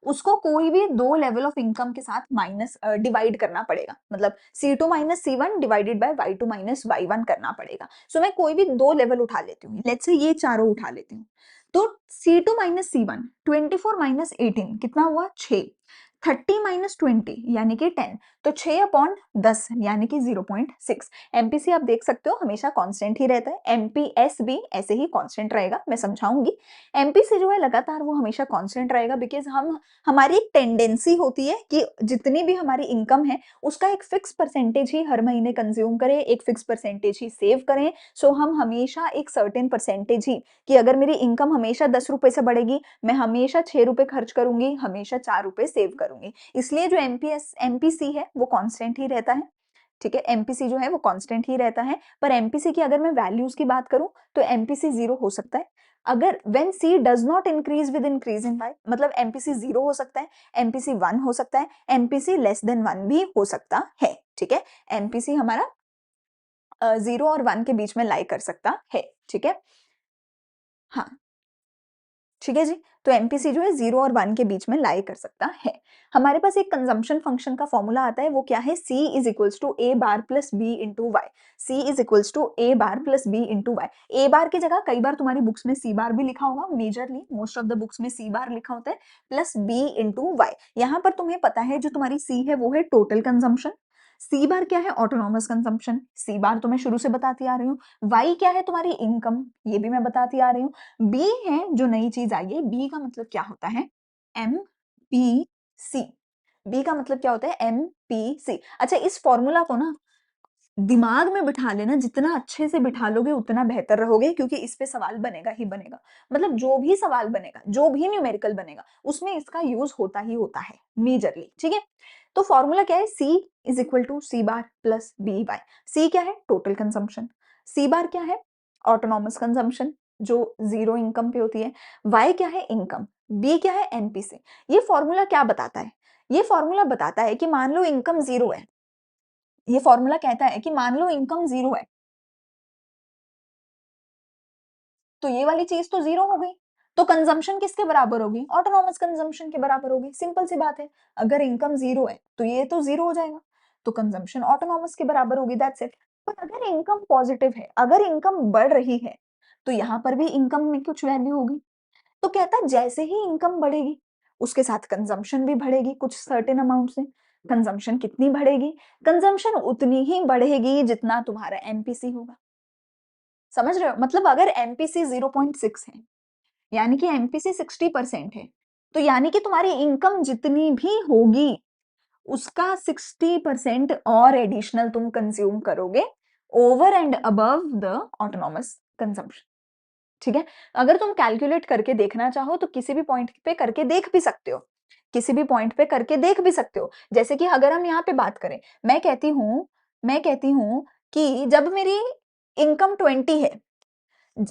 A: उसको कोई भी दो लेवल ऑफ इनकम के साथ माइनस डिवाइड करना पड़ेगा, मतलब C2 minus C1 divided by Y2 minus Y1 करना पड़ेगा। सो मैं कोई भी दो लेवल उठा लेती हूँ, लेट्स से ये चारों उठा लेती हूँ, तो C2 माइनस C1, 24 माइनस 18 कितना हुआ 6, 30 माइनस 20 यानी कि 10, तो 6 अपॉन 10 यानी कि 0.6। एमपीसी आप देख सकते हो हमेशा कांस्टेंट ही रहता है, एमपीएस भी ऐसे ही कांस्टेंट रहेगा, मैं समझाऊंगी। एमपीसी जो है लगातार वो हमेशा कांस्टेंट रहेगा, बिकॉज हमारी एक टेंडेंसी होती है कि जितनी भी हमारी इनकम है उसका एक फिक्स परसेंटेज ही हर महीने कंज्यूम करें, एक फिक्स परसेंटेज ही सेव करें। सो हम हमेशा एक सर्टेन परसेंटेज ही, कि अगर मेरी इनकम हमेशा 10 रुपए से बढ़ेगी, मैं हमेशा 6 रुपए खर्च करूंगी, हमेशा 4 रुपए सेव करूंगी, इसलिए जो एमपीसी है वो कॉन्स्टेंट ही रहता है, ठीक है, एमपीसी जो है वो कांस्टेंट ही रहता है। पर एमपीसी की अगर मैं वैल्यूज की बात करूं तो एमपीसी जीरो हो सकता है, अगर when C does not increase with increase in Y, मतलब एमपीसी जीरो हो सकता है, एमपीसी 1 हो सकता है, एमपीसी लेस देन 1 भी हो सकता है, ठीक है, एमपीसी हमारा 0 और 1 के बीच में लाई कर सकता है, ठीक है। हाँ ठीक है जी? तो एमपीसी जो है 0 और 1 के बीच में लाई कर सकता है। हमारे पास एक कंजम्पशन फंक्शन का फॉर्मूला आता है, वो क्या है? C is equals to A bar plus B into Y. C is equals to A bar plus B into Y. A bar की जगह कई बार तुम्हारी बुक्स में C बार भी लिखा होगा, majorly most of the books में C बार लिखा होता है, प्लस B इंटू वाई। यहाँ पर तुम्हें पता है जो तुम्हारी C है वो है टोटल कंजम्पशन, C बार क्या है? ऑटोनॉमस कंजम्पशन, C बार तो मैं शुरू से बताती आ रही हूँ। Y क्या है? तुम्हारी इनकम, ये भी मैं बताती आ रही हूँ। बी है जो नई चीज आई है, बी का मतलब क्या होता है? एम पी सी। बी का मतलब क्या होता है? M P C. अच्छा, इस फॉर्मूला को ना दिमाग में बिठा लेना, जितना अच्छे से बिठा लोगे उतना बेहतर रहोगे, क्योंकि इस पे सवाल बनेगा ही बनेगा। मतलब जो भी सवाल बनेगा, जो भी न्यूमेरिकल बनेगा, उसमें इसका यूज होता ही होता है मेजरली। ठीक है, तो फॉर्मूला क्या है? C is equal to C bar plus B by. C क्या है? Total consumption. सी बार क्या है? ऑटोनॉमस कंजम्पशन, जो जीरो इनकम पे होती है। वाई क्या है? इनकम। बी क्या है? एनपीसी। ये फॉर्मूला क्या बताता है? ये फॉर्मूला बताता है कि मान लो इनकम जीरो है। ये फॉर्मूला कहता है कि मान लो इनकम जीरो है, तो ये वाली चीज तो जीरो हो गई, तो कंजम्पशन किसके बराबर होगी? ऑटोनॉमस कंजम्पशन के बराबर होगी। सिंपल सी बात है, अगर इनकम जीरो है तो ये तो जीरो हो जाएगा, तो कंजम्पशन ऑटोनॉमस के बराबर होगी, दैट्स इट। पर अगर इनकम पॉजिटिव है, अगर इनकम बढ़ रही है, तो यहाँ पर भी इनकम में कुछ वैल्यू होगी। तो कहता है जैसे ही इनकम बढ़ेगी, उसके साथ कंजम्पशन भी बढ़ेगी कुछ सर्टेन अमाउंट से। कंजम्पशन कितनी बढ़ेगी? कंजम्पशन उतनी ही बढ़ेगी जितना तुम्हारा एमपीसी होगा। समझ रहे हो? मतलब अगर एमपीसी 0.6 है, यानी कि एमपीसी 60% है, तो यानी कि तुम्हारी इनकम जितनी भी होगी, उसका 60% और एडिशनल तुम कंज्यूम करोगे, over and above the autonomous consumption. ठीक है, अगर तुम कैलकुलेट करके देखना चाहो तो किसी भी पॉइंट पे करके देख भी सकते हो, किसी भी पॉइंट पे करके देख भी सकते हो। जैसे कि अगर हम यहाँ पे बात करें, मैं कहती हूँ कि जब मेरी इनकम 20 है,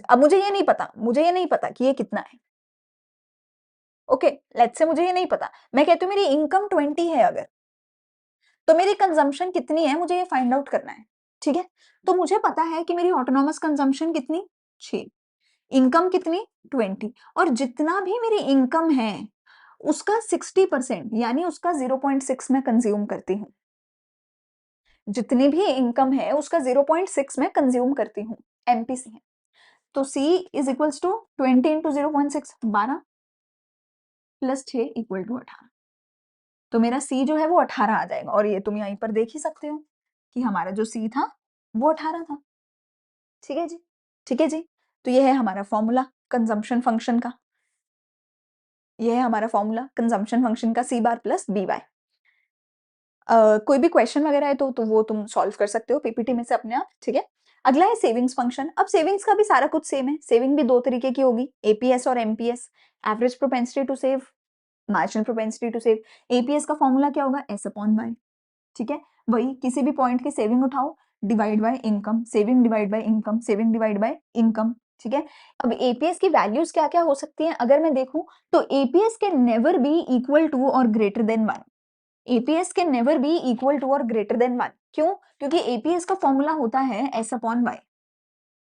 A: अब मुझे ये नहीं पता कि ये कितना है। ओके, लेट्स से मुझे ये नहीं पता, मैं कहती हूँ मेरी इनकम 20 है अगर, तो मेरी कंजम्पशन कितनी है मुझे ये फाइंड आउट करना है। ठीक है, तो मुझे पता है कि मेरी ऑटोनॉमस कंजम्पशन कितनी? 6। इनकम कितनी? 20। और जितना भी मेरी इनकम है उसका 60%, यानी उसका 0.6 मैं कंज्यूम करती हूँ। जितनी भी इनकम है उसका 0.6 मैं कंज्यूम करती हूँ, एमपीसी है। तो C is equals to 20 into 0.6, 12 plus 6 equal to 18। तो मेरा C जो है वो 18 आ जाएगा, और ये तुम यहीं पर देख ही सकते हो कि हमारा जो C था वो 18 था। ठीक है जी, ठीक है जी। तो ये है हमारा फॉर्मूला कंजम्पशन फंक्शन का, ये है हमारा फॉर्मूला कंजम्पशन फंक्शन का, C बार प्लस बी वाई। कोई भी क्वेश्चन वगैरह है तो वो तुम सॉल्व कर सकते हो पीपीटी में से अपने आप। ठीक है, अगला है सेविंग्स फंक्शन। अब सेविंग्स का भी सारा कुछ सेम है, सेविंग भी दो तरीके की होगी, एपीएस और MPS, average propensity to save, marginal propensity to save. APS का फॉर्मूला क्या होगा? S upon Y. ठीक है, वही किसी भी पॉइंट की सेविंग उठाओ, divide by income, saving divide by income, saving divide by income. ठीक है, अब एपीएस की वैल्यूज क्या क्या हो सकती हैं अगर मैं देखूं, तो APS can never be equal to और greater than 1। APS can never be equal to और ग्रेटर देन 1। क्यों? क्योंकि एपीएस का फॉर्मूला होता है एस अपॉन वाई।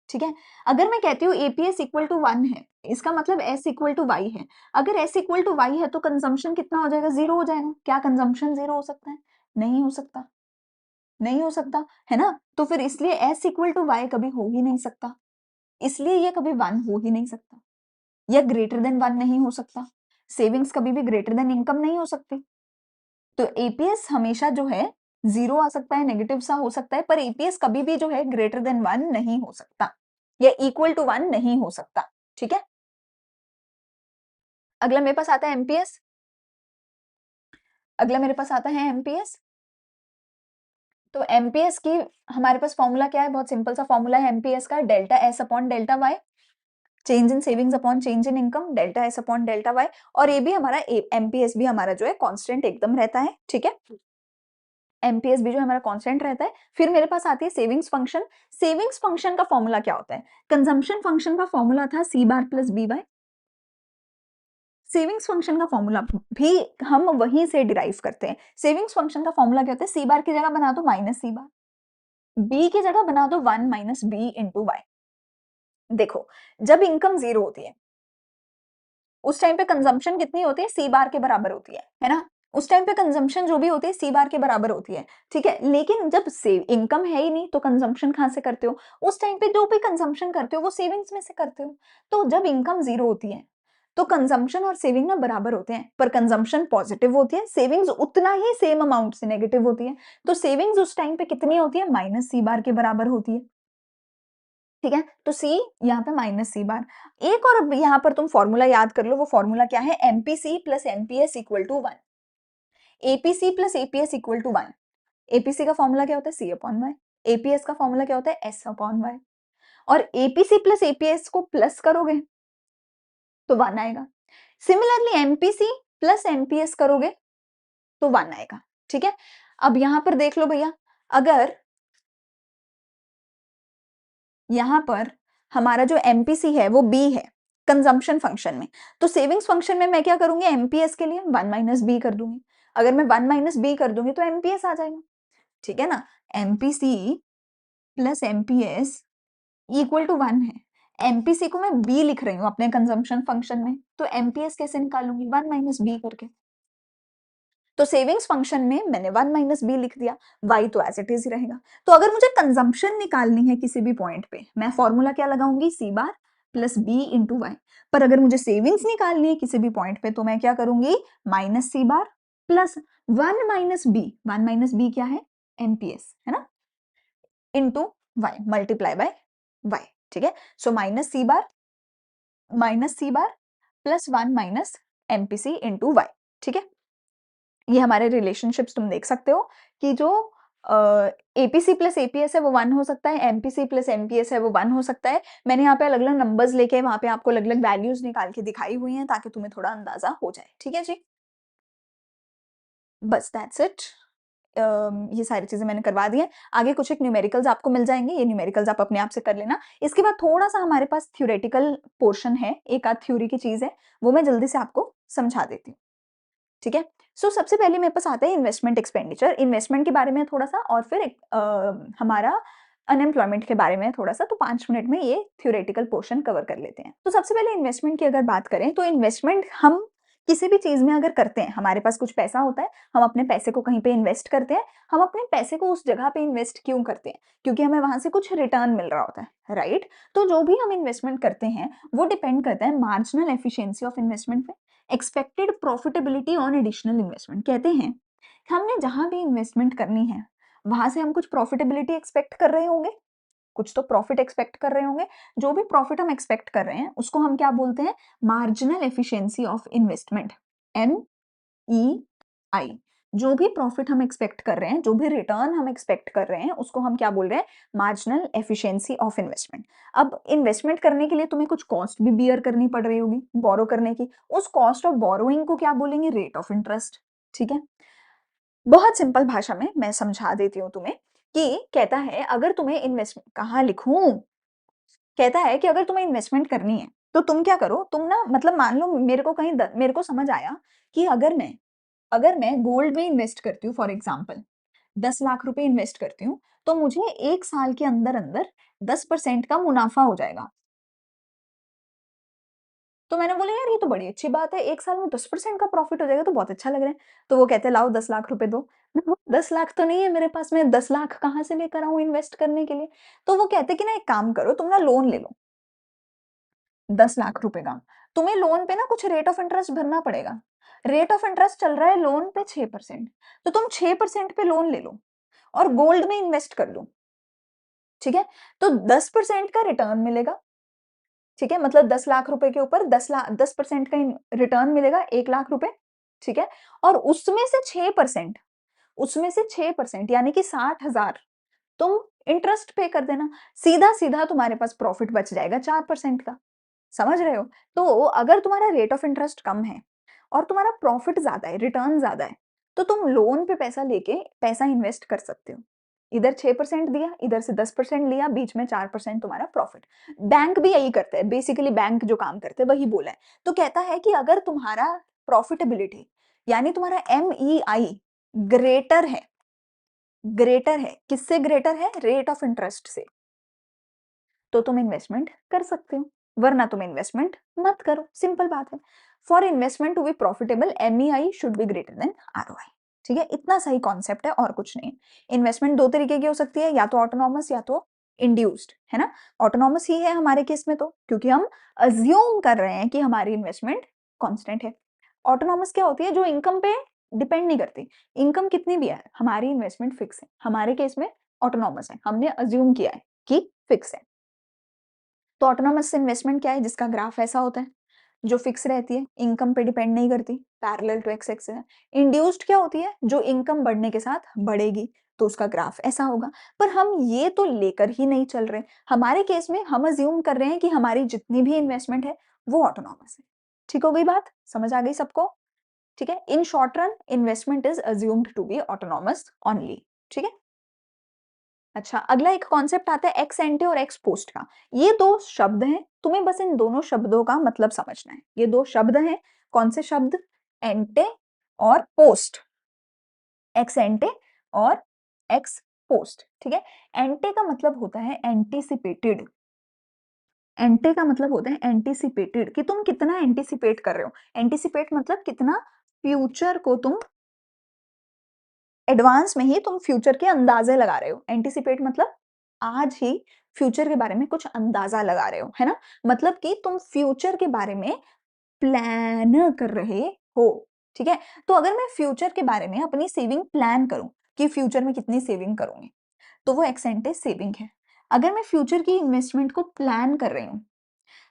A: ठीक है, अगर मैं कहती हूँ एपीएस इक्वल टू 1 है, इसका मतलब एस इक्वल टू वाई है। अगर एस इक्वल टू वाई है तो कंजम्पशन कितना हो जाएगा? जीरो हो जाएगा। क्या कंजम्पशन जीरो हो सकता है? नहीं हो सकता, नहीं हो सकता है ना। तो फिर इसलिए एस इक्वल टू वाई कभी हो ही नहीं सकता, इसलिए ये कभी 1 हो ही नहीं सकता, या ग्रेटर देन 1 नहीं हो सकता। सेविंग्स कभी भी ग्रेटर देन इनकम नहीं हो सकती। तो एपीएस हमेशा जो है जीरो आ सकता है, नेगेटिव सा हो सकता है, पर एपीएस कभी भी जो है ग्रेटर देन 1 नहीं हो सकता, या इक्वल टू 1 नहीं हो सकता। ठीक है, अगला मेरे पास आता है एमपीएस। अगला मेरे पास आता है एमपीएस। तो एमपीएस की हमारे पास फॉर्मूला क्या है? बहुत सिंपल सा फॉर्मूला है एमपीएस का, delta S upon delta Y, change in savings upon change in income, delta S upon delta Y. और ये भी हमारा एमपीएस भी हमारा जो है कांस्टेंट एकदम रहता है। ठीक है, एमपीएस भी जो हमारा कांस्टेंट रहता है। फिर मेरे पास आती है सेविंग्स फंक्शन। सेविंग्स फंक्शन का फॉर्मूला क्या होता है? कंजम्पशन फंक्शन का फॉर्मूला था C bar plus B Y. Savings function का फॉर्मूला भी हम वहीं से डिराइव करते हैं। सेविंग्स फंक्शन का फॉर्मूला क्या होता है? सी बार की जगह बना दो माइनस सी बार, बी की जगह बना दो 1 माइनस बी इंटू वाई। देखो, जब इनकम जीरो होती है, उस टाइम पे कंजम्पशन कितनी होती है? सी बार के बराबर होती है ना? उस टाइम पे कंजम्पशन जो भी होती है सी बार के बराबर होती है, ठीक है? लेकिन जब सेव इनकम है ही नहीं तो कंजम्पशन कहाँ से करते हो? उस टाइम पे जो भी कंजम्पशन करते हो वो सेविंग्स में से करते हो। तो जब इनकम 0 होती है, तो कंजम्पशन और सेविंग ना बराबर होते हैं, पर कंजम्पशन पॉजिटिव होती है, सेविंग्स उतना ही सेम अमाउंट से नेगेटिव होती है। तो सेविंग्स उस टाइम पे कितनी होती है? माइनस सी बार के बराबर होती है। ठीक है? तो सी यहाँ पे माइनस सी बार। एक और यहाँ पर तुम फॉर्मूला याद कर लो, वो फॉर्मूला क्या है? MPC plus MPS equal to 1। APC plus APS equal to 1। APC का फॉर्मूला क्या होता है? C upon Y. एपीएस का फॉर्मूला क्या होता है? S upon Y. और एपीसी प्लस एपीएस को प्लस करोगे तो 1 आएगा। सिमिलरली एमपीसी प्लस एमपीएस करोगे तो 1 आएगा। ठीक है? अब यहां पर देख लो भैया, अगर यहां पर हमारा जो एमपीसी है वो बी है कंजम्पशन फंक्शन में, तो सेविंग्स फंक्शन में मैं क्या करूंगी? एमपीएस के लिए 1 माइनस बी कर दूंगी। अगर मैं 1 माइनस बी कर दूंगी तो एमपीएस आ जाएगा। ठीक है ना? MPC plus MPS equal to 1 है। एमपीसी को मैं बी लिख रही हूँ अपने कंजम्पशन फंक्शन में, तो एमपीएस कैसे निकालूंगी? 1 माइनस बी करके। तो सेविंग्स फंक्शन में मैंने 1 माइनस बी लिख दिया, y तो एज इट इज ही रहेगा। तो अगर मुझे कंजम्पशन निकालनी है किसी भी पॉइंट पे, मैं फॉर्मूला क्या लगाऊंगी? सी bar plus B into Y. पर अगर मुझे सेविंग्स निकालनी है किसी भी पॉइंट पे, तो मैं क्या करूंगी? Minus C bar plus 1 minus B. 1 minus B क्या है? एमपीएस है ना, into Y, multiply by Y. ठीक है? So minus C bar plus 1 minus MPC into Y. ठीक है? ये हमारे रिलेशनशिप्स तुम देख सकते हो कि जो एपीसी प्लस एपीएस है वो 1 हो सकता है, एमपीसी प्लस एमपीएस है वो 1 हो सकता है। मैंने यहाँ पे अलग अलग नंबर्स लेके वहां पे आपको अलग अलग वैल्यूज निकाल के दिखाई हुई हैं ताकि तुम्हें थोड़ा अंदाजा हो जाए। ठीक है जी? बस दैट्स इट। ये सारी चीजें मैंने करवा दी है। आगे कुछ एक न्यूमेरिकल्स आपको मिल जाएंगे, ये न्यूमेरिकल्स आप अपने आप से कर लेना। इसके बाद थोड़ा सा हमारे पास थ्योरेटिकल पोर्शन है, एक आध थ्योरी की चीज है, वो मैं जल्दी से आपको समझा देती हूँ। ठीक है? सो सबसे पहले मेरे पास आता है इन्वेस्टमेंट एक्सपेंडिचर। इन्वेस्टमेंट के बारे में थोड़ा सा, और फिर हमारा अनएम्प्लॉयमेंट के बारे में थोड़ा सा, तो 5 मिनट में ये थ्योरेटिकल पोर्शन कवर कर लेते हैं। तो सबसे पहले इन्वेस्टमेंट की अगर बात करें, तो इन्वेस्टमेंट हम किसी भी चीज में अगर करते हैं, हमारे पास कुछ पैसा होता है, हम अपने पैसे को कहीं पे इन्वेस्ट करते हैं। हम अपने पैसे को उस जगह पे इन्वेस्ट क्यों करते हैं? क्योंकि हमें वहां से कुछ रिटर्न मिल रहा होता है, राइट? तो जो भी हम इन्वेस्टमेंट करते हैं वो डिपेंड करता है मार्जिनल एफिशिएंसी ऑफ इन्वेस्टमेंट पे, expected profitability on additional investment. कहते हैं हमने जहां भी इन्वेस्टमेंट करनी है वहां से हम कुछ प्रॉफिटेबिलिटी एक्सपेक्ट कर रहे होंगे, कुछ तो प्रॉफिट एक्सपेक्ट कर रहे होंगे। जो भी प्रॉफिट हम एक्सपेक्ट कर रहे हैं उसको हम क्या बोलते हैं? Marginal efficiency of investment, M E I. जो भी प्रॉफिट हम एक्सपेक्ट कर रहे हैं, जो भी रिटर्न हम एक्सपेक्ट कर रहे हैं, उसको हम क्या बोल रहे हैं? Marginal efficiency of investment. अब इन्वेस्टमेंट करने के लिए तुम्हें कुछ कॉस्ट भी बियर करनी पड़ रही होगी, बोरो करने की। उस कॉस्ट ऑफ बोरोइंग को क्या बोलेंगे? Rate of interest. ठीक है? बहुत सिंपल भाषा में मैं समझा देती हूँ तुम्हें कि कहता है अगर तुम्हें इन्वेस्टमेंट, कहाँ लिखूं, कहता है कि अगर तुम्हें इन्वेस्टमेंट करनी है तो तुम क्या करो, तुम ना मतलब मान लो मेरे को कहीं मेरे को समझ आया कि अगर मैं गोल्ड में इन्वेस्ट करती हूँ, फॉर एग्जाम्पल 10 लाख रुपए इन्वेस्ट करती हूँ, तो मुझे 1 साल के अंदर अंदर 10% का मुनाफा हो जाएगा। तो मैंने बोला यार ये तो बड़ी अच्छी बात है, 1 साल में 10% का प्रॉफिट हो जाएगा तो बहुत अच्छा लग रहा है। तो वो कहते हैं लाओ 10 लाख रुपए दो। मैं बोला, 10 लाख तो नहीं है मेरे पास, मैं 10 लाख कहाँ से लेकर आऊं इन्वेस्ट करने के लिए? तो वो कहते कि ना एक काम करो, तुम ना लोन ले लो 10 लाख रुपए का। तुम्हें लोन पे ना कुछ रेट ऑफ इंटरेस्ट भरना पड़ेगा। रेट ऑफ इंटरेस्ट चल रहा है लोन पे 6%। तो तुम 6% पे लोन ले लो और गोल्ड में इन्वेस्ट कर दो। ठीक है? तो 10% का रिटर्न मिलेगा। ठीक है? मतलब 10 लाख रुपए के ऊपर 10% का रिटर्न मिलेगा, 1 लाख रुपए। ठीक है? और उसमें से 6% यानी कि 60,000 तुम इंटरेस्ट पे कर देना। सीधा सीधा तुम्हारे पास प्रॉफिट बच जाएगा 4% का। समझ रहे हो? तो अगर तुम्हारा रेट ऑफ इंटरेस्ट कम है और तुम्हारा प्रॉफिट ज्यादा है, रिटर्न ज्यादा है, तो तुम लोन पे पैसा लेके पैसा इन्वेस्ट कर सकते हो। इधर 6% दिया, इधर से 10% लिया, बीच में 4% तुम्हारा प्रॉफिट। बैंक भी यही करते हैं, बेसिकली बैंक जो काम करते हैं वही बोला है। तो कहता है कि अगर तुम्हारा प्रॉफिटेबिलिटी यानी तुम्हारा MEI ग्रेटर है, किससे ग्रेटर है? रेट ऑफ इंटरेस्ट से, तो तुम इन्वेस्टमेंट कर सकते हो। वरना तुम इन्वेस्टमेंट मत करो, सिंपल बात है। For investment to be profitable MEI should be greater than ROI। ठीक है, इतना सही कॉन्सेप्ट है और कुछ नहीं। इन्वेस्टमेंट दो तरीके की हो सकती है, या तो ऑटोनॉमस या तो इंड्यूस्ड, है ना। ऑटोनॉमस ही है हमारे केस में तो, क्योंकि हम अज्यूम कर रहे हैं कि हमारी इन्वेस्टमेंट कांस्टेंट है। ऑटोनॉमस क्या होती है, जो इनकम पे डिपेंड नहीं करती, इनकम कितनी भी है हमारी इन्वेस्टमेंट फिक्स है। हमारे केस में ऑटोनॉमस है, हमने अज्यूम किया है कि फिक्स है। तो ऑटोनॉमस इन्वेस्टमेंट क्या है, जिसका ग्राफ ऐसा होता है, जो फिक्स रहती है, इनकम पे डिपेंड नहीं करती, पैरेलल टू एक्स एक्सिस है। इंड्यूस्ड क्या होती है, जो इनकम बढ़ने के साथ बढ़ेगी, तो उसका ग्राफ ऐसा होगा। पर हम ये तो लेकर ही नहीं चल रहे, हमारे केस में हम अज्यूम कर रहे हैं कि हमारी जितनी भी इन्वेस्टमेंट है वो ऑटोनॉमस है। ठीक हो गई बात, समझ आ गई सबको। ठीक है, in short run investment is assumed to be autonomous only. ठीक है। अच्छा, अगला एक कॉन्सेप्ट आता है एक्स एंटे और एक्स पोस्ट का। ये दो शब्द हैं, तुम्हें बस इन दोनों शब्दों का मतलब समझना है। ये दो शब्द हैं, कौन से शब्द, एंटे और पोस्ट, एक्स एंटे और एक्स पोस्ट। ठीक है, एंटे का मतलब होता है एंटीसिपेटेड, एंटे का मतलब होता है एंटीसिपेटेड, कि तुम कितना एंटीसिपेट कर रहे हो। एंटीसिपेट मतलब कितना फ्यूचर को तुम एडवांस में ही तुम फ्यूचर के अंदाजे लगा रहे हो। एंटीसिपेट मतलब आज ही फ्यूचर के बारे में कुछ अंदाजा लगा रहे हो, है ना। मतलब कि तुम फ्यूचर के बारे में प्लान कर रहे हो। ठीक है, तो अगर मैं फ्यूचर के बारे में अपनी सेविंग प्लान करूं कि फ्यूचर में कितनी सेविंग करूंगी, तो वो एक्स एंटे सेविंग है। अगर मैं फ्यूचर की इन्वेस्टमेंट को प्लान कर रही हूं,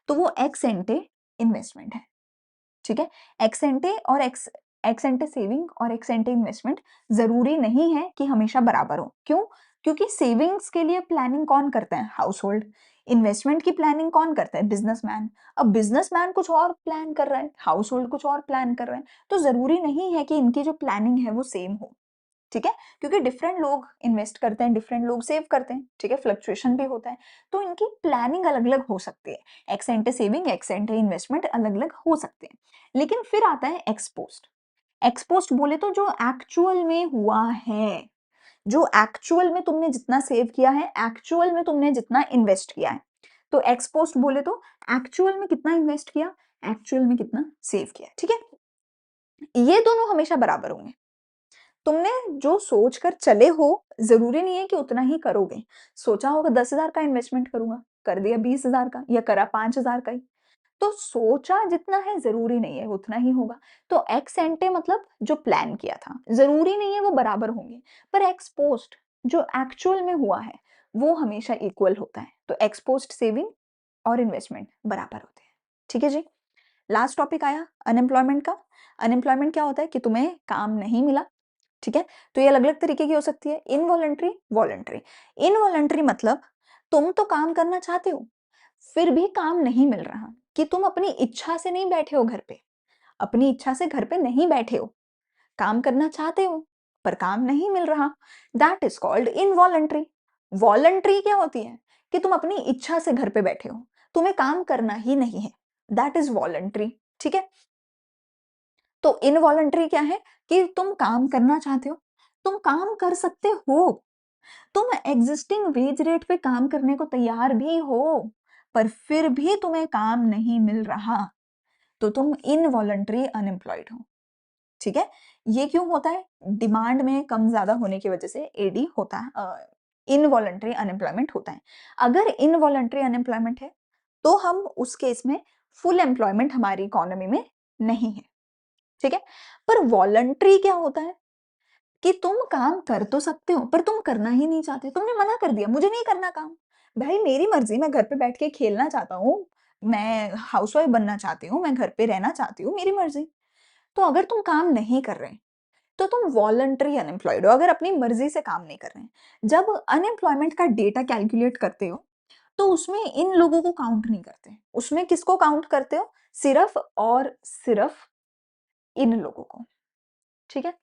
A: तो वो एक्स एंटे इन्वेस्टमेंट है। ठीक है, एक्स एंटे और एक्स एंटे सेविंग और एक्स एंटे इन्वेस्टमेंट जरूरी नहीं है कि हमेशा बराबर हो। क्यों? क्योंकि सेविंग्स के लिए प्लानिंग कौन करता है, हाउस होल्ड। इन्वेस्टमेंट की प्लानिंग कौन करता है, बिजनेसमैन। अब बिजनेसमैन कुछ और प्लान कर रहा है, हाउस होल्ड कुछ और प्लान कर रहे हैं, तो जरूरी नहीं है कि इनकी जो प्लानिंग है वो सेम हो। ठीक है, क्योंकि डिफरेंट लोग इन्वेस्ट करते हैं, डिफरेंट लोग सेव करते हैं। ठीक है, फ्लक्चुएशन भी होता है, तो इनकी प्लानिंग अलग अलग हो सकती है। एक्स एंटे सेविंग, एक्स एंटे इन्वेस्टमेंट अलग अलग हो सकते हैं। लेकिन फिर आता है एक्सपोस्ट। एक्सपोस्ट बोले तो जो एक्चुअल में हुआ है, जो एक्चुअल में तुमने जितना सेव किया है, एक्चुअल में तुमने जितना इन्वेस्ट किया है। तो एक्सपोस्ट बोले तो एक्चुअल में कितना इन्वेस्ट किया, एक्चुअल में कितना सेव किया। ठीक है, ये दोनों हमेशा बराबर होंगे। तुमने जो सोच कर चले हो, जरूरी नहीं है कि उतना ही करोगे। सोचा होगा 10,000 का इन्वेस्टमेंट करूंगा, कर दिया 20,000 का, या करा 5,000 का ही। तो सोचा जितना है जरूरी नहीं है उतना ही होगा। तो एक्स एंटे मतलब जो प्लान किया था, जरूरी नहीं है वो बराबर होंगे। पर एक्स पोस्ट जो एक्चुअल में हुआ है, वो हमेशा इक्वल होता है। तो एक्स पोस्ट सेविंग और इन्वेस्टमेंट बराबर होते हैं। ठीक है जी। लास्ट टॉपिक आया अनएम्प्लॉयमेंट का। अनएम्प्लॉयमेंट क्या होता है कि तुम्हें काम नहीं मिला। ठीक है, तो ये अलग अलग तरीके की हो सकती है, इनवॉलंटरी, वॉलंटरी। इनवॉलंटरी मतलब तुम तो काम करना चाहते हो, फिर भी काम नहीं मिल रहा, कि तुम अपनी इच्छा से नहीं बैठे हो घर पे, अपनी इच्छा से घर पे नहीं बैठे हो, काम करना चाहते हो पर काम नहीं मिल रहा, that is called involuntary. Voluntary क्या होती है, कि तुम अपनी इच्छा से घर पे बैठे हो, तुम्हें काम करना ही नहीं है, दैट इज वॉलंटरी। ठीक है, तो इनवॉलंटरी क्या है, कि तुम काम करना चाहते हो, तुम काम कर सकते हो, तुम एग्जिस्टिंग वेज रेट पे काम करने को तैयार भी हो, पर फिर भी तुम्हें काम नहीं मिल रहा, तो तुम इनवॉलंटरी अनएम्प्लॉयड हो। ठीक है, ये क्यों होता है, डिमांड में कम ज्यादा होने की वजह से एडी होता है, इनवॉलंटरी अनएम्प्लॉयमेंट होता है। अगर इनवॉलंटरी अनएम्प्लॉयमेंट है, तो हम उस केस में फुल एम्प्लॉयमेंट हमारी इकोनॉमी में नहीं है। ठीक है, पर वॉलंटरी क्या होता है, कि तुम काम कर तो सकते हो पर तुम करना ही नहीं चाहते, तुमने मना कर दिया, मुझे नहीं करना काम, भाई मेरी मर्जी, मैं घर पे बैठ के खेलना चाहता हूँ, मैं हाउसवाइफ बनना चाहती हूँ, मैं घर पे रहना चाहती हूँ, मेरी मर्जी। तो अगर तुम काम नहीं कर रहे, तो तुम वॉलंटरी अनएम्प्लॉयड हो, अगर अपनी मर्जी से काम नहीं कर रहे हैं। जब अनएम्प्लॉयमेंट का डेटा कैलकुलेट करते हो, तो उसमें इन लोगों को काउंट नहीं करते, उसमें किसको काउंट करते हो, सिर्फ और सिर्फ इन लोगों को। ठीक है,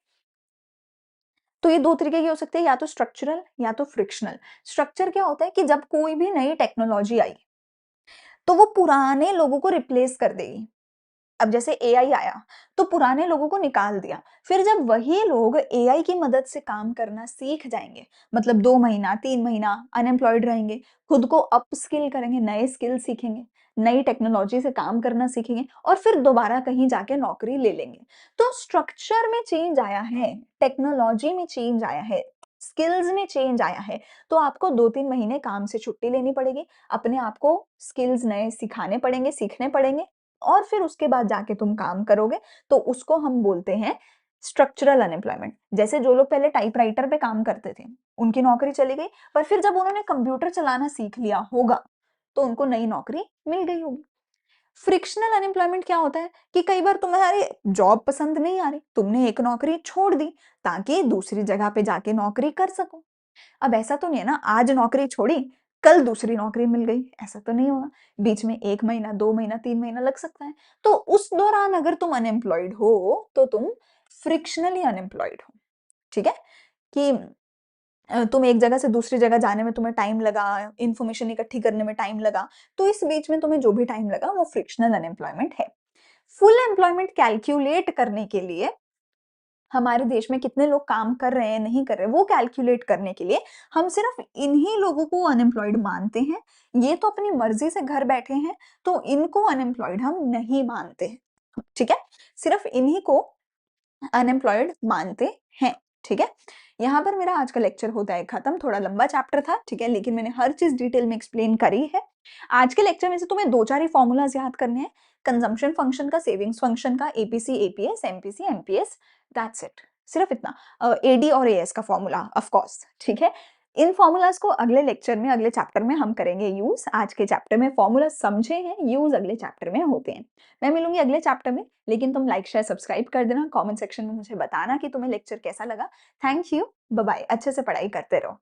A: तो ये दो तरीके की हो सकते हैं, या तो स्ट्रक्चरल या तो फ्रिक्शनल। स्ट्रक्चर क्या होता है, कि जब कोई भी नई टेक्नोलॉजी आई, तो वो पुराने लोगों को रिप्लेस कर देगी। अब जैसे एआई आया, तो पुराने लोगों को निकाल दिया, फिर जब वही लोग एआई की मदद से काम करना सीख जाएंगे, मतलब 2 महीना 3 महीना अनएम्प्लॉयड रहेंगे, खुद को अप स्किल करेंगे, नए स्किल सीखेंगे, नई टेक्नोलॉजी से काम करना सीखेंगे और फिर दोबारा कहीं जाके नौकरी ले लेंगे। तो स्ट्रक्चर में चेंज आया है, टेक्नोलॉजी में चेंज आया है, स्किल्स में चेंज आया है, तो आपको 2-3 महीने काम से छुट्टी लेनी पड़ेगी, अपने आप को स्किल्स नए सिखाने पड़ेंगे, सीखने पड़ेंगे और फिर उसके बाद जाके तुम काम करोगे, तो उसको हम बोलते हैं स्ट्रक्चरल अनएम्प्लॉयमेंट। जैसे जो लोग पहले टाइपराइटर पे काम करते थे, उनकी नौकरी चली गई, पर फिर जब उन्होंने कंप्यूटर चलाना सीख लिया होगा, तो उनको नई नौकरी मिल गई होगी। फ्रिक्शनल अनएम्प्लॉयमेंट क्या होता है कि कई बार तुम्हारी जॉब पसंद नहीं आ रही, तुमने एक नौकरी छोड़ दी ताकि दूसरी जगह पे जाके नौकरी कर सको। अब ऐसा तो नहीं है ना, आज नौकरी छोड़ी, कल दूसरी नौकरी मिल गई, ऐसा तो नहीं होगा। बीच में 1 महीना, 2 महीना, 3 महीना लग सकता है। तो उस दौरान अगर तुम अनएम्प्लॉयड हो, तो तुम फ्रिक्शनली अनएम्प्लॉयड हो, ठीक है? कि तुम एक जगह से दूसरी जगह जाने में तुम्हें टाइम लगा, इन्फॉर्मेशन इकट्ठी करने में टाइम लगा, तो इस बीच में तुम्हें जो भी टाइम लगा वो फ्रिक्शनल अनएम्प्लॉयमेंट है। फुल एम्प्लॉयमेंट कैलकुलेट करने के लिए हमारे देश में कितने लोग काम कर रहे हैं, नहीं कर रहे हैं, वो कैलकुलेट करने के लिए हम सिर्फ इन्हीं लोगों को अनएम्प्लॉयड मानते हैं। ये तो अपनी मर्जी से घर बैठे हैं, तो इनको अनएम्प्लॉयड हम नहीं मानते हैं, ठीक है? सिर्फ इन्हीं को अनएम्प्लॉयड मानते हैं, ठीक है? यहाँ पर मेरा आज का लेक्चर होता है खत्म, थोड़ा लंबा चैप्टर था, ठीक है? लेकिन मैंने हर चीज़ डिटेल में एक्सप्लेन करी है। आज के लेक्चर में से तुम्हें 2-4 ही फॉर्मूलाज़ याद करने हैं, कंजम्पशन फंक्शन का, सेविंग्स फंक्शन का, APC, APS, MPC, MPS, that's it, सिर्फ इतना। एडी और एएस का फॉर्मूला ऑफ कोर्स, ठीक है? इन फॉर्मूलाज़ को अगले लेक्चर में, अगले चैप्टर में हम करेंगे यूज़। आज के चैप्टर में फॉर्मूला समझे हैं, यूज़ अगले चैप्टर में होते हैं। मैं मिलूँगी अगले चैप्टर में, लेकिन तुम लाइक, शेयर, सब्सक्राइब कर देना, कमेंट सेक्शन में मुझे बताना कि तुम्हें लेक्चर कैसा लगा। थैंक यू, बाय बाय, अच्छे से पढ़ाई करते रहो।